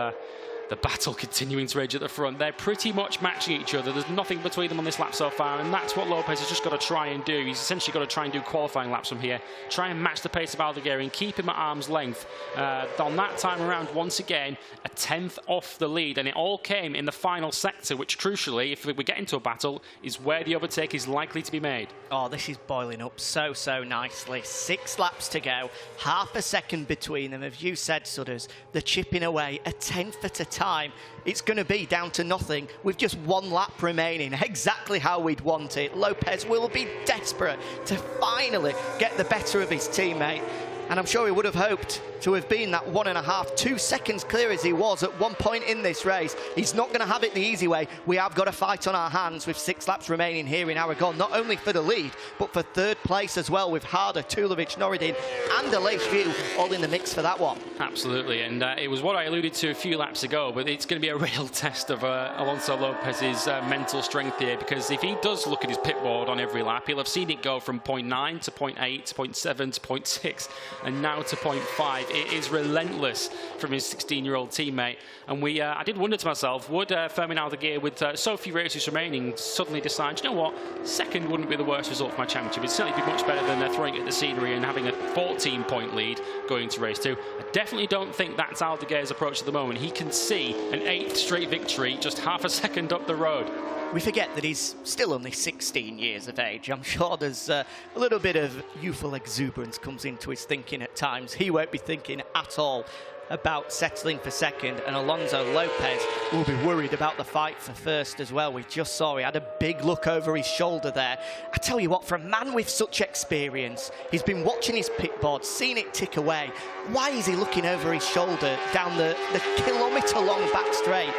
the battle continuing to rage at the front. They're pretty much matching each other. There's nothing between them on this lap so far, and that's what Lopez has just got to try and do. He's essentially got to try and do qualifying laps from here, try and match the pace of Aldeguer and keep him at arm's length. On that time around, once again, a 10th off the lead, and it all came in the final sector, which crucially, if we get into a battle, is where the overtake is likely to be made. Oh, this is boiling up so nicely. 6 laps to go, half a second between them. As you said, Sudders, they're chipping away a 10th at a time. It's going to be down to nothing with just 1 lap remaining, exactly how we'd want it. Lopez will be desperate to finally get the better of his teammate, and I'm sure he would have hoped to have been that 1.5, 2 seconds clear as he was at one point in this race. He's not going to have it the easy way. We have got a fight on our hands with 6 laps remaining here in Aragon, not only for the lead, but for 3rd place as well, with Hada, Tulovic, Norridin and Aleix View all in the mix for that one. Absolutely, and it was what I alluded to a few laps ago, but it's going to be a real test of Alonso Lopez's mental strength here, because if he does look at his pit board on every lap, he'll have seen it go from 0.9 to 0.8 to 0.7 to 0.6 and now to 0.5. It is relentless from his 16-year-old teammate, and I did wonder to myself, would Fermin Aldeguer, with so few races remaining, suddenly decide, you know what, 2nd wouldn't be the worst result for my championship. It'd certainly be much better than throwing it at the scenery and having a 14-point lead going to race 2. I definitely don't think that's Aldeguer's approach at the moment. He can see an 8th straight victory just half a second up the road. We forget that he's still only 16 years of age. I'm sure there's a little bit of youthful exuberance comes into his thinking at times. He won't be thinking at all about settling for 2nd, and Alonso Lopez will be worried about the fight for 1st as well. We just saw he had a big look over his shoulder there. I tell you what, for a man with such experience, he's been watching his pit board, seen it tick away. Why is he looking over his shoulder down the kilometre-long back straight,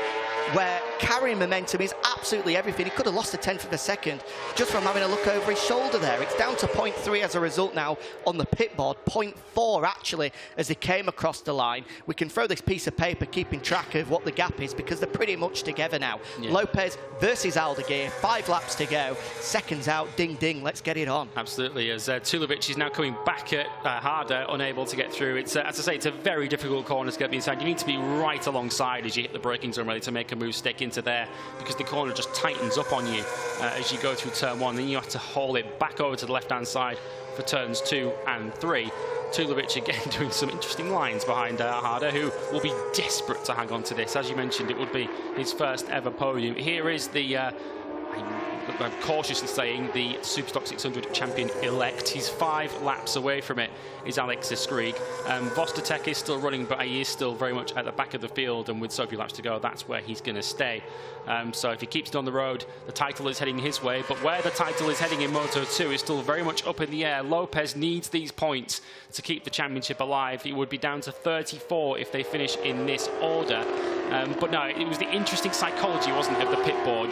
where carrying momentum is absolutely everything? He could have lost a 10th of a second just from having a look over his shoulder there. It's down to 0.3 as a result now on the pit board, 0.4 actually as they came across the line. We can throw this piece of paper keeping track of what the gap is, because they're pretty much together now. Yeah. Lopez versus Aldeguer, 5 laps to go, seconds out, ding ding, let's get it on. Absolutely, as Tulovic is now coming back at Hada, unable to get through. It's as I say, it's a very difficult corner to get inside. You need to be right alongside as you hit the braking zone, ready to make a move, stick into there, because the corner just tightens up on you as you go through turn 1. Then you have to haul it back over to the left-hand side for turns 2 and 3. Tulovic again doing some interesting lines behind Hada, who will be desperate to hang on to this. As you mentioned, it would be his 1st ever podium. Here is the I'm cautiously saying the Superstock 600 champion-elect. He's 5 laps away from it, is Alex Skrieg. Vostotech is still running, but he is still very much at the back of the field, and with so few laps to go, that's where he's going to stay. So if he keeps it on the road, the title is heading his way, but where the title is heading in Moto2 is still very much up in the air. Lopez needs these points to keep the championship alive. He would be down to 34 if they finish in this order. But no, it was the interesting psychology, wasn't it, of the pit board.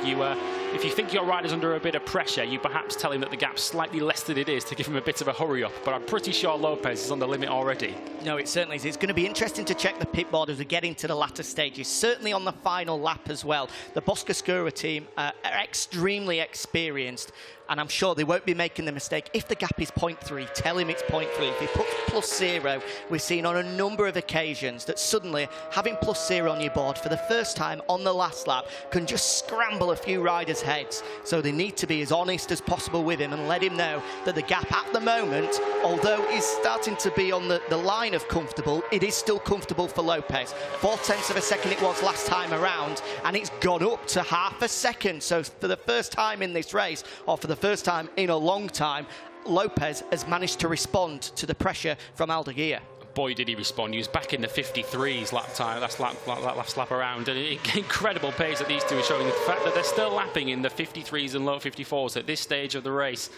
If you think your rider's under a bit of pressure, you perhaps tell him that the gap's slightly less than it is to give him a bit of a hurry up. But I'm pretty sure Lopez is on the limit already. No, it certainly is. It's going to be interesting to check the pit board as we get into the latter stages, certainly on the final lap as well. The Boscoscuro team are extremely experienced, and I'm sure they won't be making the mistake. If the gap is 0.3, tell him it's 0.3. If he puts +0, we've seen on a number of occasions that suddenly having +0 on your board for the first time on the last lap can just scramble a few riders' heads. So they need to be as honest as possible with him and let him know that the gap at the moment, although is starting to be on the line of comfortable, it is still comfortable for Lopez. 0.4 of a second it was last time around, and it's gone up to half a second. So for the first time in this race, or for the first time in a long time, Lopez has managed to respond to the pressure from Aldeguer. Boy, did he respond. He was back in the 53s last lap around. And incredible pace that these two are showing. The fact that they're still lapping in the 53s and low 54s at this stage of the race,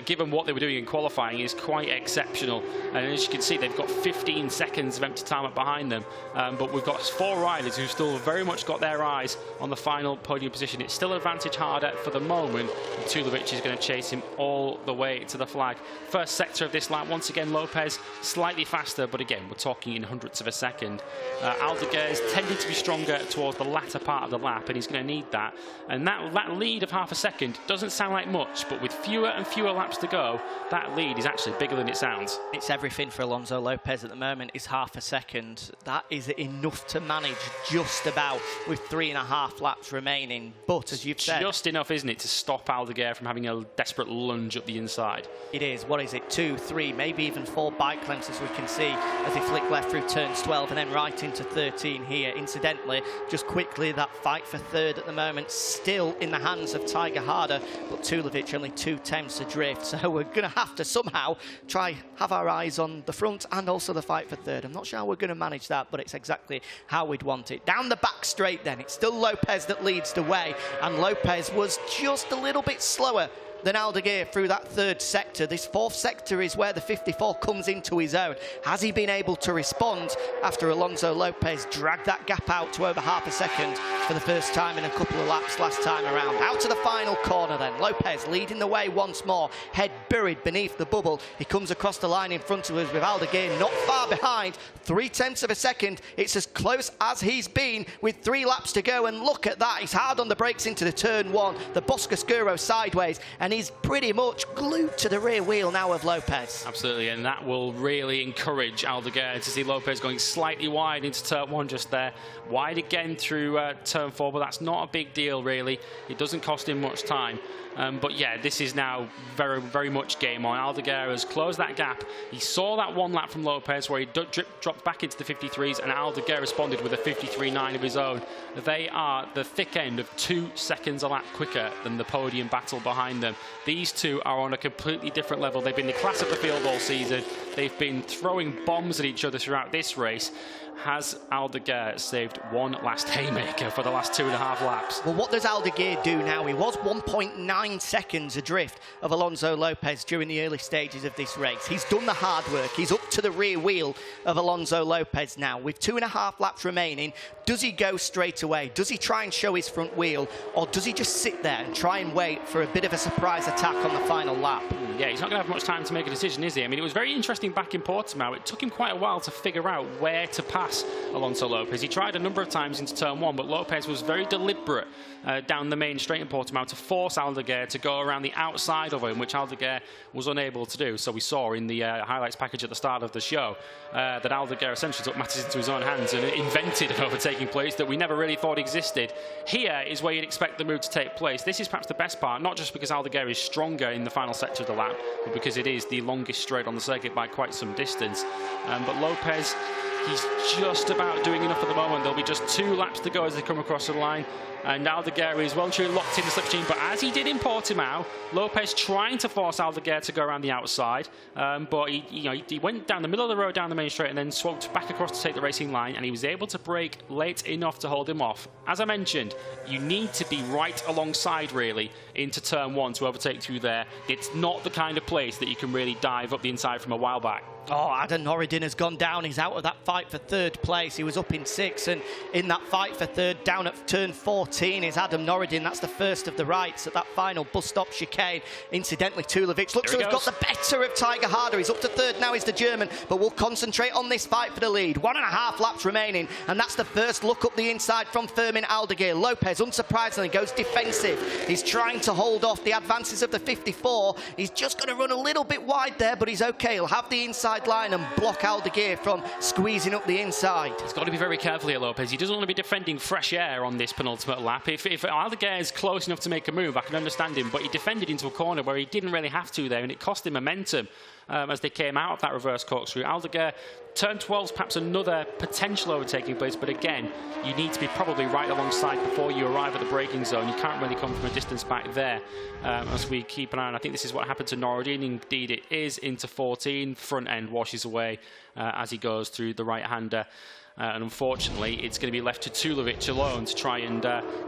given what they were doing in qualifying, is quite exceptional. And as you can see, they've got 15 seconds of empty time up behind them. But we've got 4 riders who've still very much got their eyes on the final podium position. It's still advantage Hada for the moment. And Tulovic is going to chase him all the way to the flag. First sector of this lap, once again, Lopez slightly faster, but but again, we're talking in hundredths of a second. Aldeguer is tending to be stronger towards the latter part of the lap, and he's going to need that. And that lead of half a second doesn't sound like much, but with fewer and fewer laps to go, that lead is actually bigger than it sounds. It's everything for Alonso Lopez at the moment, is half a second. That is enough to manage just about with 3.5 laps remaining. But as you've said, just enough, isn't it, to stop Aldeguer from having a desperate lunge up the inside. It is. What is it? 2, 3, maybe even 4 bike lengths, as we can see, as they flick left through turns 12 and then right into 13 here. Incidentally, just quickly, that fight for third at the moment still in the hands of Taiga Hada, but Tulovic only 2/10 adrift. So we're going to have to somehow try have our eyes on the front and also the fight for third. I'm not sure how we're going to manage that, but it's exactly how we'd want it. Down the back straight then, it's still Lopez that leads the way, and Lopez was just a little bit slower than Aldeguer through that third sector. This fourth sector is where the 54 comes into his own. Has he been able to respond after Alonso Lopez dragged that gap out to over half a second for the first time in a couple of laps last time around? Out to the final corner then. Lopez leading the way once more, head buried beneath the bubble. He comes across the line in front of us with Aldeguer not far behind, 0.3 of a second. It's as close as he's been with 3 laps to go, and look at that. He's hard on the brakes into the turn 1, the Boscoscuro sideways, and he's pretty much glued to the rear wheel now of Lopez. Absolutely, and that will really encourage Aldeguer to see Lopez going slightly wide into turn 1 just there. Wide again through turn 4, but that's not a big deal really. It doesn't cost him much time. But yeah, this is now very, very much game on. Aldeguer has closed that gap. He saw that 1 lap from Lopez where he dropped back into the 53s, and Aldeguer responded with a 53.9 of his own. They are the thick end of 2 seconds a lap quicker than the podium battle behind them. These two are on a completely different level. They've been the class of the field all season. They've been throwing bombs at each other throughout this race. Has Aldeguer saved one last haymaker for the last 2.5 laps? Well, what does Aldeguer do now? He was 1.9 seconds adrift of Alonso Lopez during the early stages of this race. He's done the hard work. He's up to the rear wheel of Alonso Lopez now. With 2.5 laps remaining, does he go straight away? Does he try and show his front wheel? Or does he just sit there and try and wait for a bit of a surprise attack on the final lap? Yeah, he's not going to have much time to make a decision, is he? I mean, it was very interesting back in Portimao. It took him quite a while to figure out where to pass Alonso Lopez. He tried a number of times into turn 1, but Lopez was very deliberate down the main straight in Portimao to force Aldeguer to go around the outside of him, which Aldeguer was unable to do. So we saw in the highlights package at the start of the show that Aldeguer essentially took matters into his own hands and invented an overtaking place that we never really thought existed. Here is where you'd expect the move to take place. This is perhaps the best part, not just because Aldeguer is stronger in the final sector of the lap, but because it is the longest straight on the circuit by quite some distance. But Lopez, he's just about doing enough at the moment. There'll be just 2 laps to go as they come across the line. And Aldeguer is well and truly locked in the slipstream, but as he did in Portimao, Lopez trying to force Aldeguer to go around the outside, but he went down the middle of the road down the main straight and then swapped back across to take the racing line, and he was able to brake late enough to hold him off. As I mentioned, you need to be right alongside really into turn 1 to overtake through there. It's not the kind of place that you can really dive up the inside from a while back. Oh, Adam Norridin has gone down. He's out of that fight for third place. He was up in 6th, and in that fight for third, down at turn 14 is Adam Norridin. That's the first of the rights at that final bus stop chicane. Incidentally, Tulovic looks to have got the better of Taiga Hada. He's up to third now, is the German, but we'll concentrate on this fight for the lead. 1.5 laps remaining, and that's the first look up the inside from Fermin Aldeguer. Lopez, unsurprisingly, goes defensive. He's trying to hold off the advances of the 54. He's just going to run a little bit wide there, but he's okay. He'll have the inside line and block Aldeguer from squeezing up the inside. He's got to be very careful here, Lopez. He doesn't want to be defending fresh air on this penultimate lap. If Aldeguer is close enough to make a move, I can understand him, but he defended into a corner where he didn't really have to there, and it cost him momentum as they came out of that reverse corkscrew. Aldeguer, turn 12's perhaps another potential overtaking place, but again, you need to be probably right alongside before you arrive at the braking zone. You can't really come from a distance back there as we keep an eye on. I think this is what happened to Norridin. Indeed, it is into 14. Front end washes away as he goes through the right-hander. and unfortunately it's going to be left to Tulovic alone to try and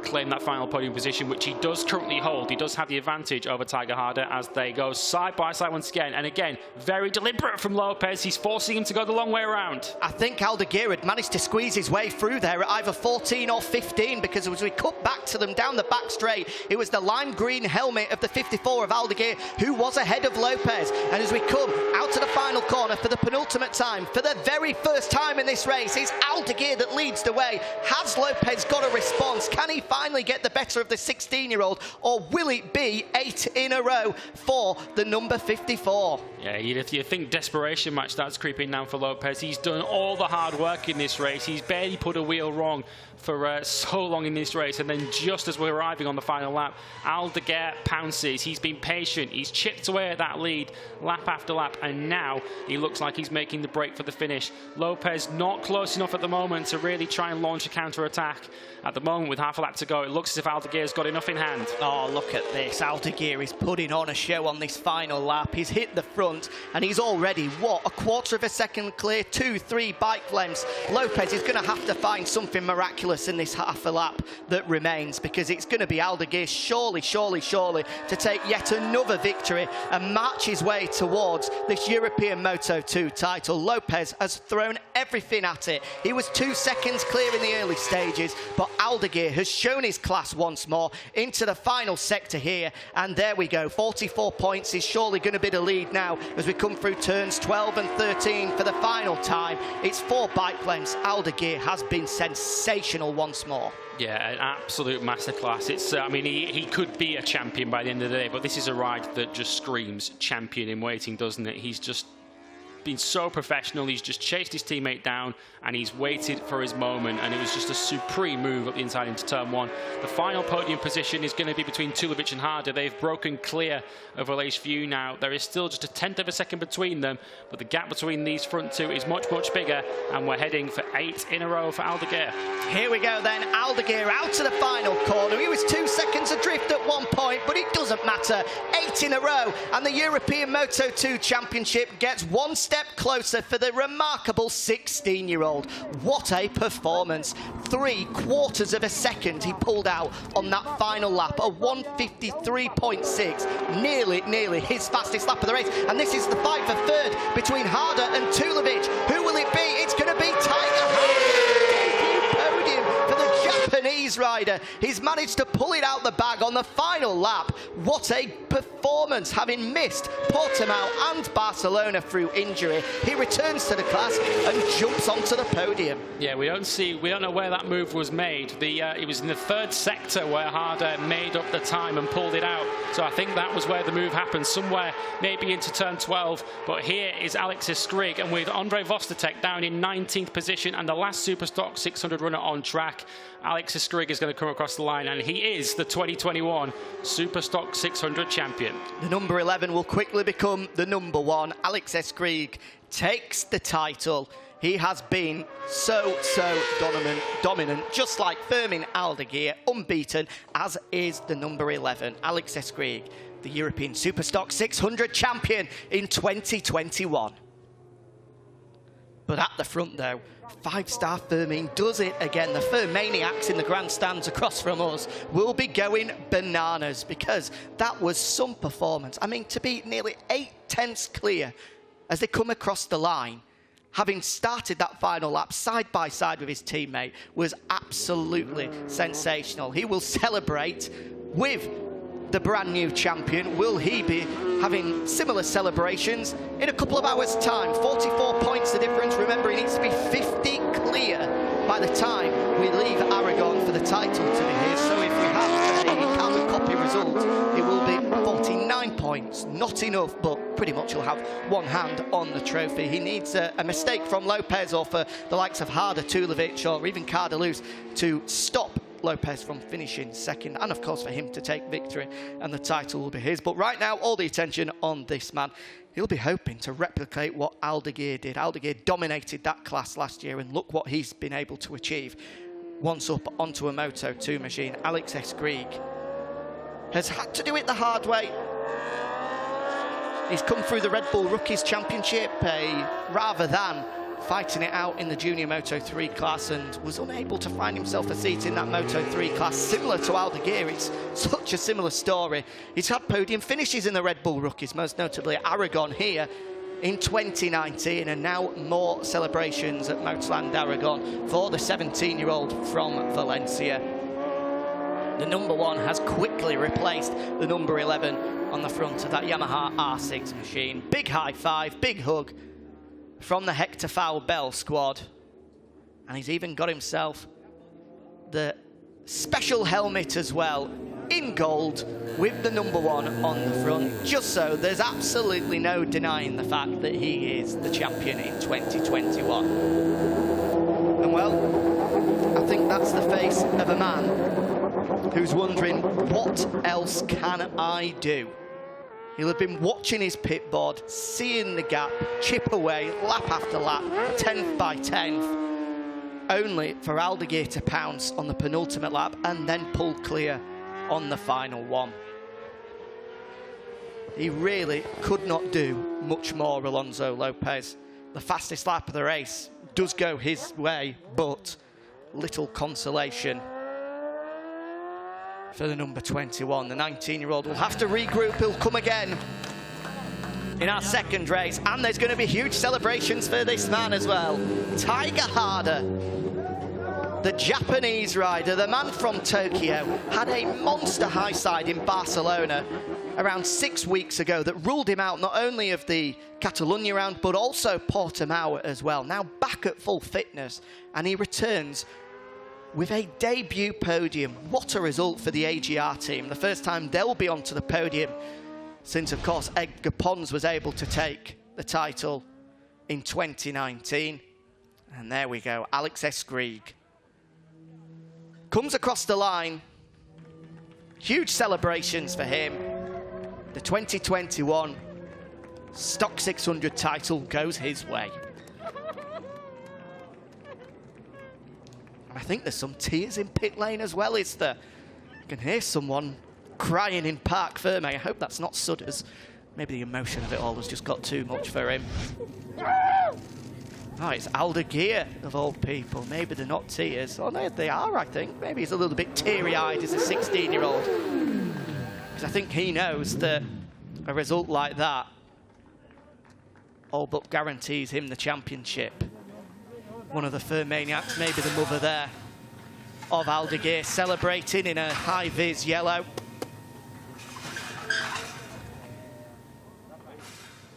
claim that final podium position, which he does currently hold. He does have the advantage over Taiga Hada as they go side by side once again, and again, very deliberate from Lopez. He's forcing him to go the long way around. I think Aldeguer had managed to squeeze his way through there at either 14 or 15, because as we cut back to them down the back straight, it was the lime green helmet of the 54 of Aldeguer who was ahead of Lopez. And as we come out to the final corner for the penultimate time, for the very first time in this race, it's Aldeguer that leads the way. Has Lopez got a response? Can he finally get the better of the 16-year-old, or will it be 8 in a row for the number 54? Yeah, you think desperation match starts creeping down for Lopez. He's done all the hard work in this race. He's barely put a wheel wrong for so long in this race, and then just as we're arriving on the final lap, Aldeguer pounces. He's been patient. He's chipped away at that lead lap after lap, and now he looks like he's making the break for the finish. Lopez not close enough at the moment to really try and launch a counter-attack. At the moment, with half a lap to go, it looks as if Aldeguer's got enough in hand. Oh, look at this. Aldeguer is putting on a show on this final lap. He's hit the front, and he's already, what, a quarter of a second clear, 2-3 bike lengths. Lopez is going to have to find something miraculous in this half a lap that remains, because it's going to be Aldeguer surely to take yet another victory and march his way towards this European Moto2 title. Lopez has thrown everything at it. He was 2 seconds clear in the early stages, but Aldeguer has shown his class once more into the final sector here, and there we go. 44 points is surely going to be the lead now as we come through turns 12 and 13 for the final time. It's 4 bike lengths. Aldeguer has been sensational once more. Yeah, an absolute masterclass. It's, I mean, he could be a champion by the end of the day, but this is a ride that just screams champion in waiting, doesn't it? He's just been so professional. He's just chased his teammate down and he's waited for his moment, and it was just a supreme move up the inside into turn 1. The final podium position is going to be between Tulovic and Hada. They've broken clear of Aleix View now. There is still just a 1/10 of a second between them, but the gap between these front two is much bigger, and we're heading for 8 in a row for Aldeguer. Here we go then. Aldeguer out to the final corner. He was 2 seconds adrift at one point, but it doesn't matter. 8 in a row, and the European Moto2 Championship gets one step closer for the remarkable 16-year-old. What a performance. 3/4 of a second he pulled out on that final lap, a 1:53.6, nearly his fastest lap of the race. And this is the fight for third between Hada and Tulovic. Who will it be? It's going to be Taiga. Podium for the Japanese rider. He's managed to pull it out the bag on the final lap. What a performance, having missed Portimao and Barcelona through injury. He returns to the class and jumps onto the podium. Yeah, we don't know where that move was made. It was in the 3rd sector where Hada made up the time and pulled it out. So I think that was where the move happened, somewhere maybe into turn 12. But here is Alexis Skrig, and with Andre Vostatek down in 19th position and the last Superstock 600 runner on track, Alexis Skrig is going to come across the line, and he is the 2021 Superstock 600 champion. The number 11 will quickly become the number 1. Alexis Skrig takes the title. He has been so dominant, just like Fermin Aldeguer, unbeaten, as is the number 11, Alexis Skrig, the European Superstock 600 champion in 2021. But at the front, though, 5-star Fermin does it again. The Fermaniacs in the grandstands across from us will be going bananas, because that was some performance. I mean, to be nearly 8/10 clear as they come across the line, having started that final lap side by side with his teammate, was absolutely sensational. He will celebrate with the brand new champion. Will he be having similar celebrations in a couple of hours' time? 44 points the difference. Remember, he needs to be 50 clear by the time we leave Aragon for the title to be his. So if we have a carbon copy result, it will be 49 points. Not enough, but pretty much he'll have one hand on the trophy. He needs a mistake from Lopez, or for the likes of Hada, Tulovic, or even Cardoso to stop Lopez from finishing second, and of course for him to take victory, and the title will be his. But right now, all the attention on this man. He'll be hoping to replicate what Aldeguer did. Aldeguer dominated that class last year, and look what he's been able to achieve once up onto a Moto2 machine. Alexis Skrig has had to do it the hard way. He's come through the Red Bull Rookies Championship, a rather than fighting it out in the junior Moto3 class and was unable to find himself a seat in that Moto3 class. Similar to Aldeguer, it's such a similar story. He's had podium finishes in the Red Bull Rookies, most notably at Aragon here in 2019, and now more celebrations at Moto2 Aragon for the 17-year-old from Valencia. The number 1 has quickly replaced the number 11 on the front of that Yamaha R6 machine. Big high five, big hug from the Hector Bell squad. And he's even got himself the special helmet as well, in gold, with the number 1 on the front, just so there's absolutely no denying the fact that he is the champion in 2021. And well, I think that's the face of a man who's wondering, what else can I do? He'll have been watching his pit board, seeing the gap, chip away, lap after lap, 10th by 10th, only for Aldeguer to pounce on the penultimate lap and then pull clear on the final one. He really could not do much more, Alonso Lopez. The fastest lap of the race does go his way, but little consolation for the number 21. The 19-year-old will have to regroup. He'll come again in our second race, and there's going to be huge celebrations for this man as well. Taiga Hada, the Japanese rider, the man from Tokyo, had a monster high side in Barcelona around 6 weeks ago that ruled him out not only of the Catalunya round, but also Portimao as well. Now back at full fitness, and he returns with a debut podium. What a result for the AGR team. The first time they'll be onto the podium since, of course, Edgar Pons was able to take the title in 2019. And there we go, Alex Escrig comes across the line. Huge celebrations for him. The 2021 Stock 600 title goes his way. I think there's some tears in pit lane as well, is there? I can hear someone crying in Parc Ferme. I hope that's not Sudders. Maybe the emotion of it all has just got too much for him. Oh, it's Aldeguer, of all people. Maybe they're not tears. Oh, no, they are, I think. Maybe he's a little bit teary-eyed as a 16-year-old. Because I think he knows that a result like that all but guarantees him the championship. One of the Fermaniacs, maybe the mother there, of Aldeguer, celebrating in a high-vis yellow.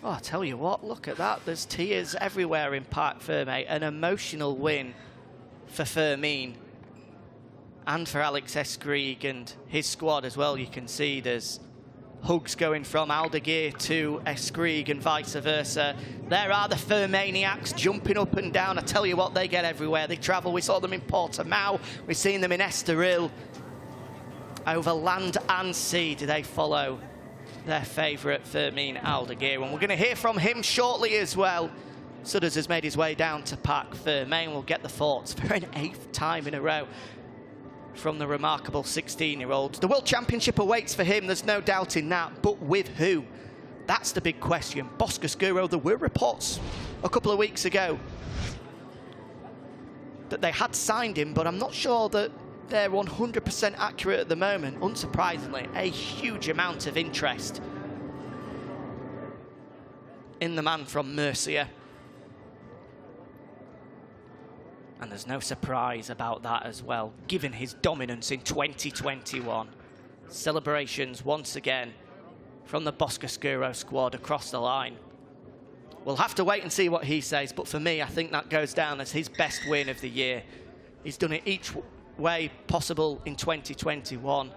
Oh, I tell you what, look at that. There's tears everywhere in Parc Ferme. An emotional win for Fermin and for Alex Escrig and his squad as well. You can see there's hugs going from Aldeguer to Escrig and vice versa. There are the Fermaniacs jumping up and down. I tell you what, they get everywhere. They travel. We saw them in Portimao. We've seen them in Estoril. Over land and sea do they follow their favourite Fermin Aldeguer. And we're going to hear from him shortly as well. Sudders has made his way down to Parc Ferme and will get the thoughts for an 8th time in a row from the remarkable 16-year-old. The World Championship awaits for him, there's no doubt in that, but with who? That's the big question. Boscoscuro, there were reports a couple of weeks ago that they had signed him, but I'm not sure that they're 100% accurate at the moment. Unsurprisingly, a huge amount of interest in the man from Murcia. And there's no surprise about that as well, given his dominance in 2021. Celebrations once again from the Boscoscuro squad across the line. We'll have to wait and see what he says, but for me, I think that goes down as his best win of the year. He's done it each way possible in 2021.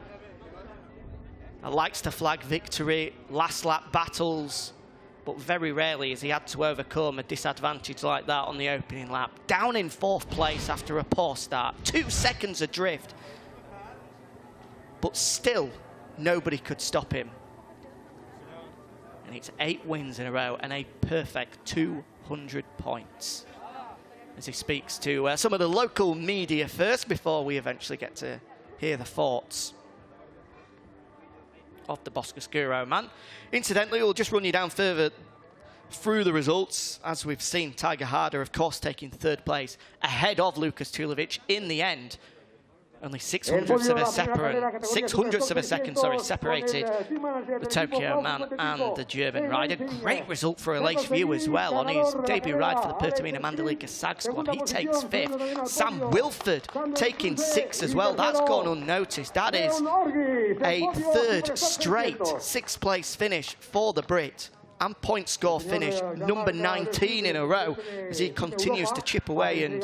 He likes to flag victory, last lap battles, but very rarely has he had to overcome a disadvantage like that on the opening lap. Down in 4th place after a poor start, 2 seconds adrift, but still nobody could stop him. And it's 8 wins in a row and a perfect 200 points. As he speaks to some of the local media first before we eventually get to hear the thoughts of the Boscoscuro man. Incidentally, we'll just run you down further through the results, as we've seen, Taiga Hada, of course, taking third place ahead of Lukas Tulovic in the end. Only 600ths of a second, separated the Tokyo man and the German rider. Great result for Aleix View as well on his debut ride for the Pertamina Mandalika SAG squad. He takes 5th. Sam Wilford taking 6th as well. That's gone unnoticed. That is a 3rd straight 6th place finish for the Brit. And point score finish number 19 in a row as he continues to chip away and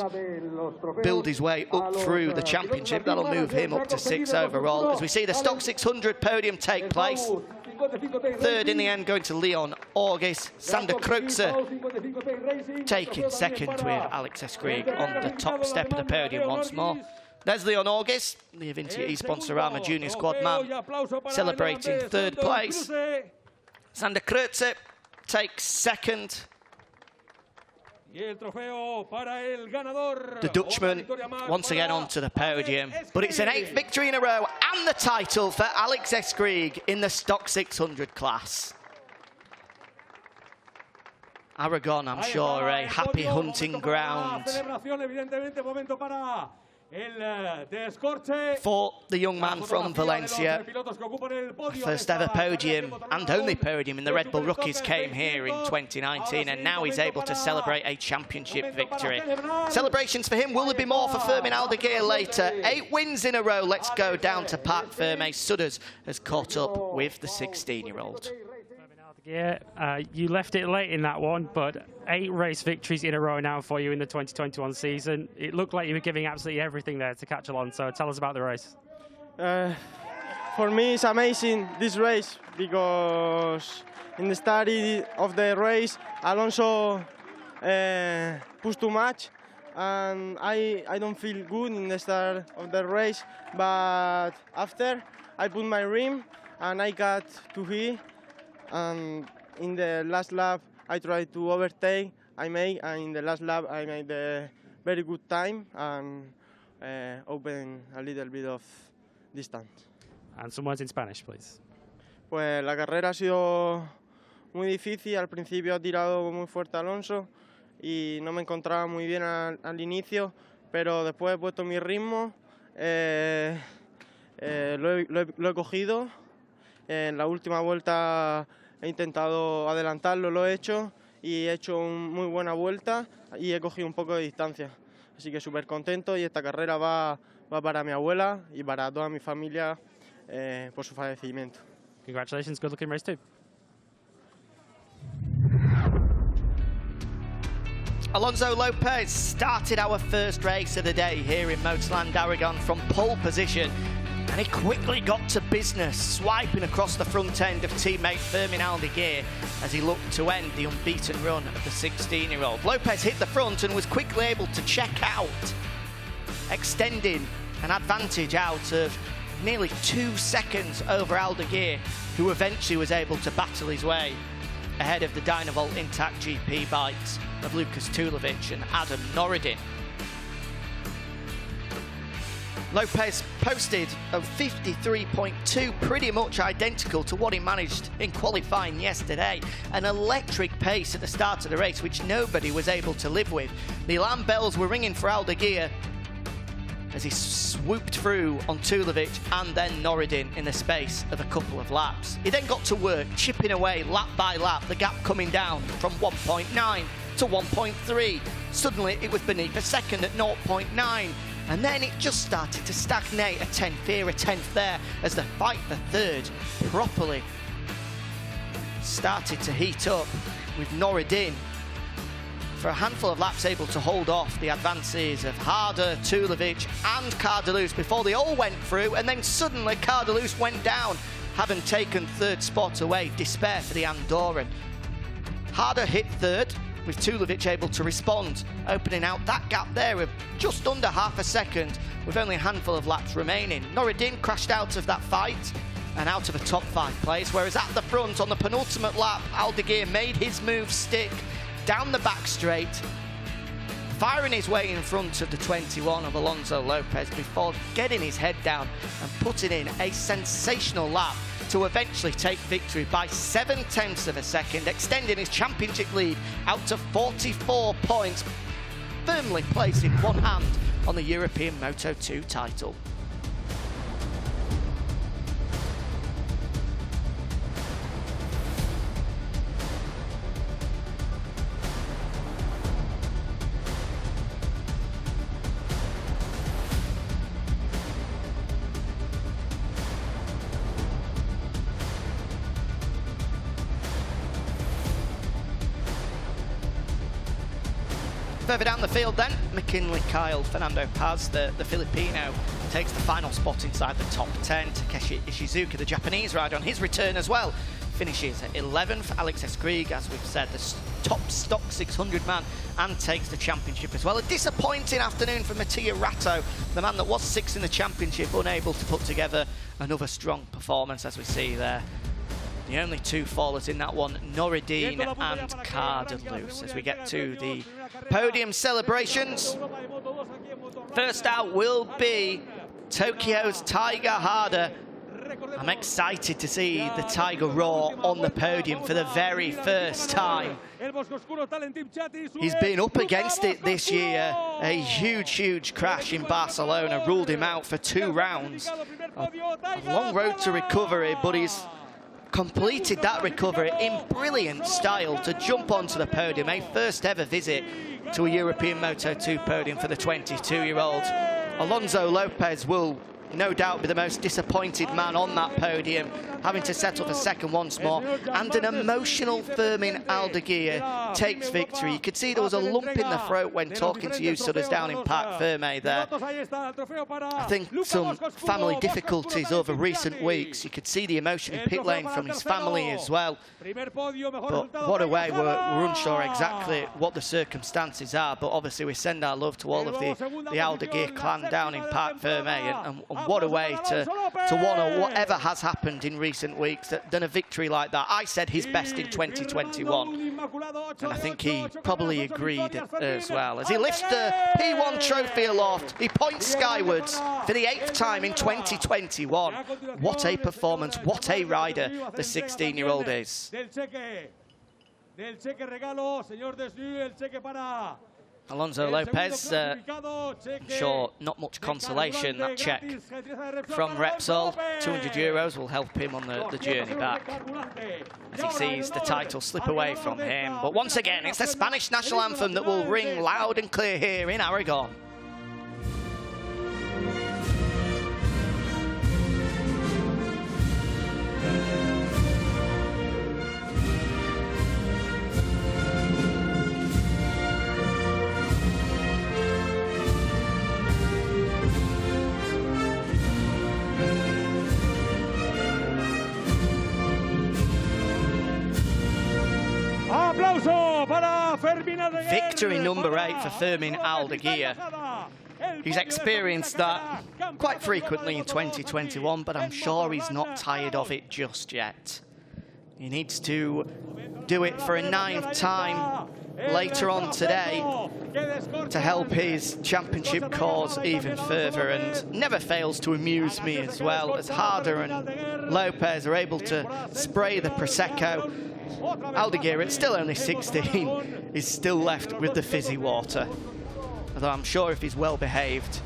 build his way up through the championship. That'll move him up to 6th overall as we see the Stock 600 podium take place. 3rd in the end going to Leon August. Sander Kreutzer taking 2nd with Alex Eskrig on the top step of the podium once more. There's Leon August, the Avintia eSponsorama Junior Squad man, celebrating 3rd place. Sander Kreutzer takes 2nd. The Dutchman once again onto the podium. But it's an 8th victory in a row and the title for Alex Eskrig in the Stock 600 class. Aragon, I'm sure, a happy hunting ground for the young man from Valencia. First ever podium and only podium in the Red Bull Rookies came here in 2019, and now he's able to celebrate a championship victory. Celebrations for him. Will there be more for Fermin Aldeguer later? 8 wins in a row. Let's go down to Parc Ferme. Sudders has caught up with the 16-year-old. Yeah, you left it late in that one, but 8 race victories in a row now for you in the 2021 season. It looked like you were giving absolutely everything there to catch Alonso. Tell us about the race. For me, it's amazing, this race, because in the start of the race, Alonso pushed too much, and I don't feel good in the start of the race, but after, I put my rim, and I got to hit. And in the last lap, I tried to overtake. And in the last lap, I made a very good time and opened a little bit of distance. And some words in Spanish, please. Pues la carrera ha sido muy difícil. Al principio ha tirado muy fuerte Alonso y no me encontraba muy bien al inicio, pero después he puesto mi ritmo, lo he cogido. En la última vuelta he intentado adelantarlo, lo he hecho y he hecho una muy buena vuelta y he cogido un poco de distancia. Así que súper contento, y esta carrera va para mi abuela y para toda mi familia por su fallecimiento. Congratulations, good looking race too. Alonso Lopez started our first race of the day here in Motoland Aragon from pole position. And he quickly got to business, swiping across the front end of teammate Fermin Aldeguer as he looked to end the unbeaten run of the 16-year-old. Lopez hit the front and was quickly able to check out, extending an advantage out of nearly 2 seconds over Aldeguer, who eventually was able to battle his way ahead of the Dynavolt Intact GP bikes of Lukas Tulovic and Adam Norridin. Lopez posted a 53.2, pretty much identical to what he managed in qualifying yesterday. An electric pace at the start of the race, which nobody was able to live with. The alarm bells were ringing for Aldeguer as he swooped through on Tulovic and then Norridin in the space of a couple of laps. He then got to work, chipping away lap by lap, the gap coming down from 1.9 to 1.3. Suddenly it was beneath a second at 0.9. And then it just started to stagnate, a 10th here, a 10th there, as the fight for third properly started to heat up, with Norridin for a handful of laps able to hold off the advances of Hada, Tulovic and Cardoso before they all went through, and then suddenly Cardoso went down, having taken 3rd spot away. Despair for the Andorran. Hada hit 3rd, with Tulovic able to respond, opening out that gap there of just under half a second with only a handful of laps remaining. Norridin crashed out of that fight and out of a top 5 place, whereas at the front on the penultimate lap, Aldeguer made his move stick down the back straight, firing his way in front of the 21 of Alonso Lopez before getting his head down and putting in a sensational lap to eventually take victory by 0.7 of a second, extending his championship lead out to 44 points, firmly placing one hand on the European Moto2 title. Further down the field then, McKinley Kyle, Fernando Paz, the Filipino, takes the final spot inside the top 10. Takeshi Ishizuka, the Japanese rider, on his return as well, finishes at 11th. Alex Escrig, as we've said, the top stock 600 man, and takes the championship as well. A disappointing afternoon for Mattia Ratto, the man that was 6th in the championship, unable to put together another strong performance, as we see there. The only two fallers in that one, Noridine and Cardoso, as we get to the podium celebrations. First out will be Tokyo's Taiga Hada. I'm excited to see the Taiga Raw on the podium for the very first time. He's been up against it this year. A huge crash in Barcelona ruled him out for 2 rounds. A long road to recovery, but he's completed that recovery in brilliant style to jump onto the podium. A first ever visit to a European Moto2 podium for the 22-year-old. Alonso Lopez will no doubt be the most disappointed man on that podium, having to settle for second once more. And an emotional Fermin Aldeguer takes victory. You could see there was a lump in the throat when talking to you, Sudders, down in Parc Ferme there. I think some family difficulties over recent weeks. You could see the emotion in pit lane from his family as well. But what a way, we're unsure exactly what the circumstances are, but obviously we send our love to all of the Aldeguer clan down in Parc Ferme, and what a way to honour whatever has happened in recent weeks than a victory like that. I said his best in 2021, and I think he probably agreed as well. As he lifts the P1 trophy aloft, he points skywards for the 8th time in 2021. What a performance, what a rider the 16-year-old is. Alonso Lopez, I'm sure not much consolation, that check from Repsol. €200 will help him on the journey back as he sees the title slip away from him. But once again, it's the Spanish national anthem that will ring loud and clear here in Aragon. Victory number 8 for Fermin Aldeguer. He's experienced that quite frequently in 2021, but I'm sure he's not tired of it just yet. He needs to do it for a 9th time later on today to help his championship cause even further, and never fails to amuse me as well, as Hada and Lopez are able to spray the Prosecco. Aldeguer, at still only 16, is still left with the fizzy water. Although I'm sure if he's well behaved,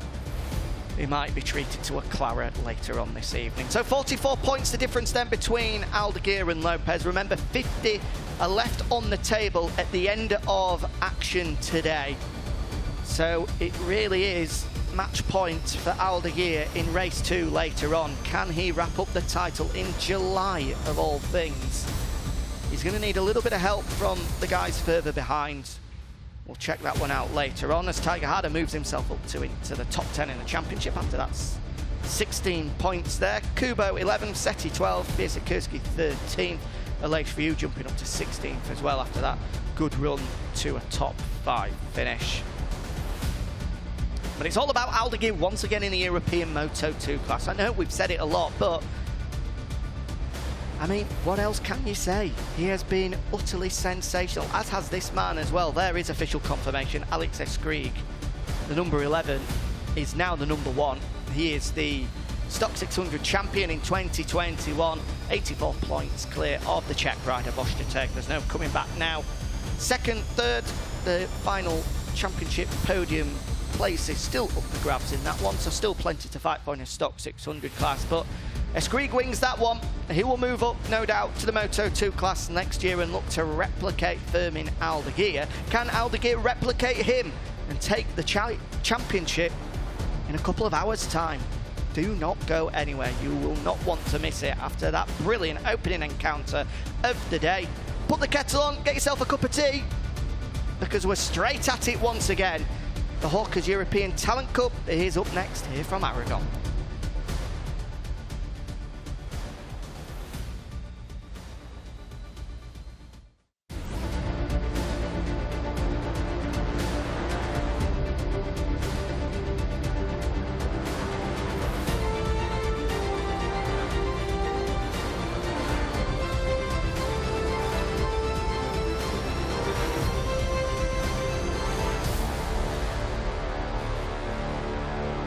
he might be treated to a claret later on this evening. So 44 points the difference then between Aldeguer and Lopez. Remember, 50 are left on the table at the end of action today. So it really is match point for Aldeguer in race 2 later on. Can he wrap up the title in July of all things? He's going to need a little bit of help from the guys further behind. We'll check that one out later on as Taiga Hada moves himself up into the top 10 in the championship after that 16 points there. Kubo 11th, Seti 12th, Biesiakurski 13th. Aleix Fiu jumping up to 16th as well after that good run to a top 5 finish. But it's all about Aldeguer once again in the European Moto2 class. I know we've said it a lot, but I mean, what else can you say? He has been utterly sensational, as has this man as well. There is official confirmation. Alex Escrig, the number 11, is now the number 1. He is the Stock 600 champion in 2021. 84 points clear of the Czech rider Boscoscuro. There's no coming back now. Second, third, the final championship podium place is still up for grabs in that one, so still plenty to fight for in a Stock 600 class. But Escrig wins that one. He will move up, no doubt, to the Moto2 class next year and look to replicate Fermin Aldeguer. Can Aldeguer replicate him and take the championship in a couple of hours' time? Do not go anywhere. You will not want to miss it after that brilliant opening encounter of the day. Put the kettle on, get yourself a cup of tea, because we're straight at it once again. The Hawkers European Talent Cup is up next here from Aragon.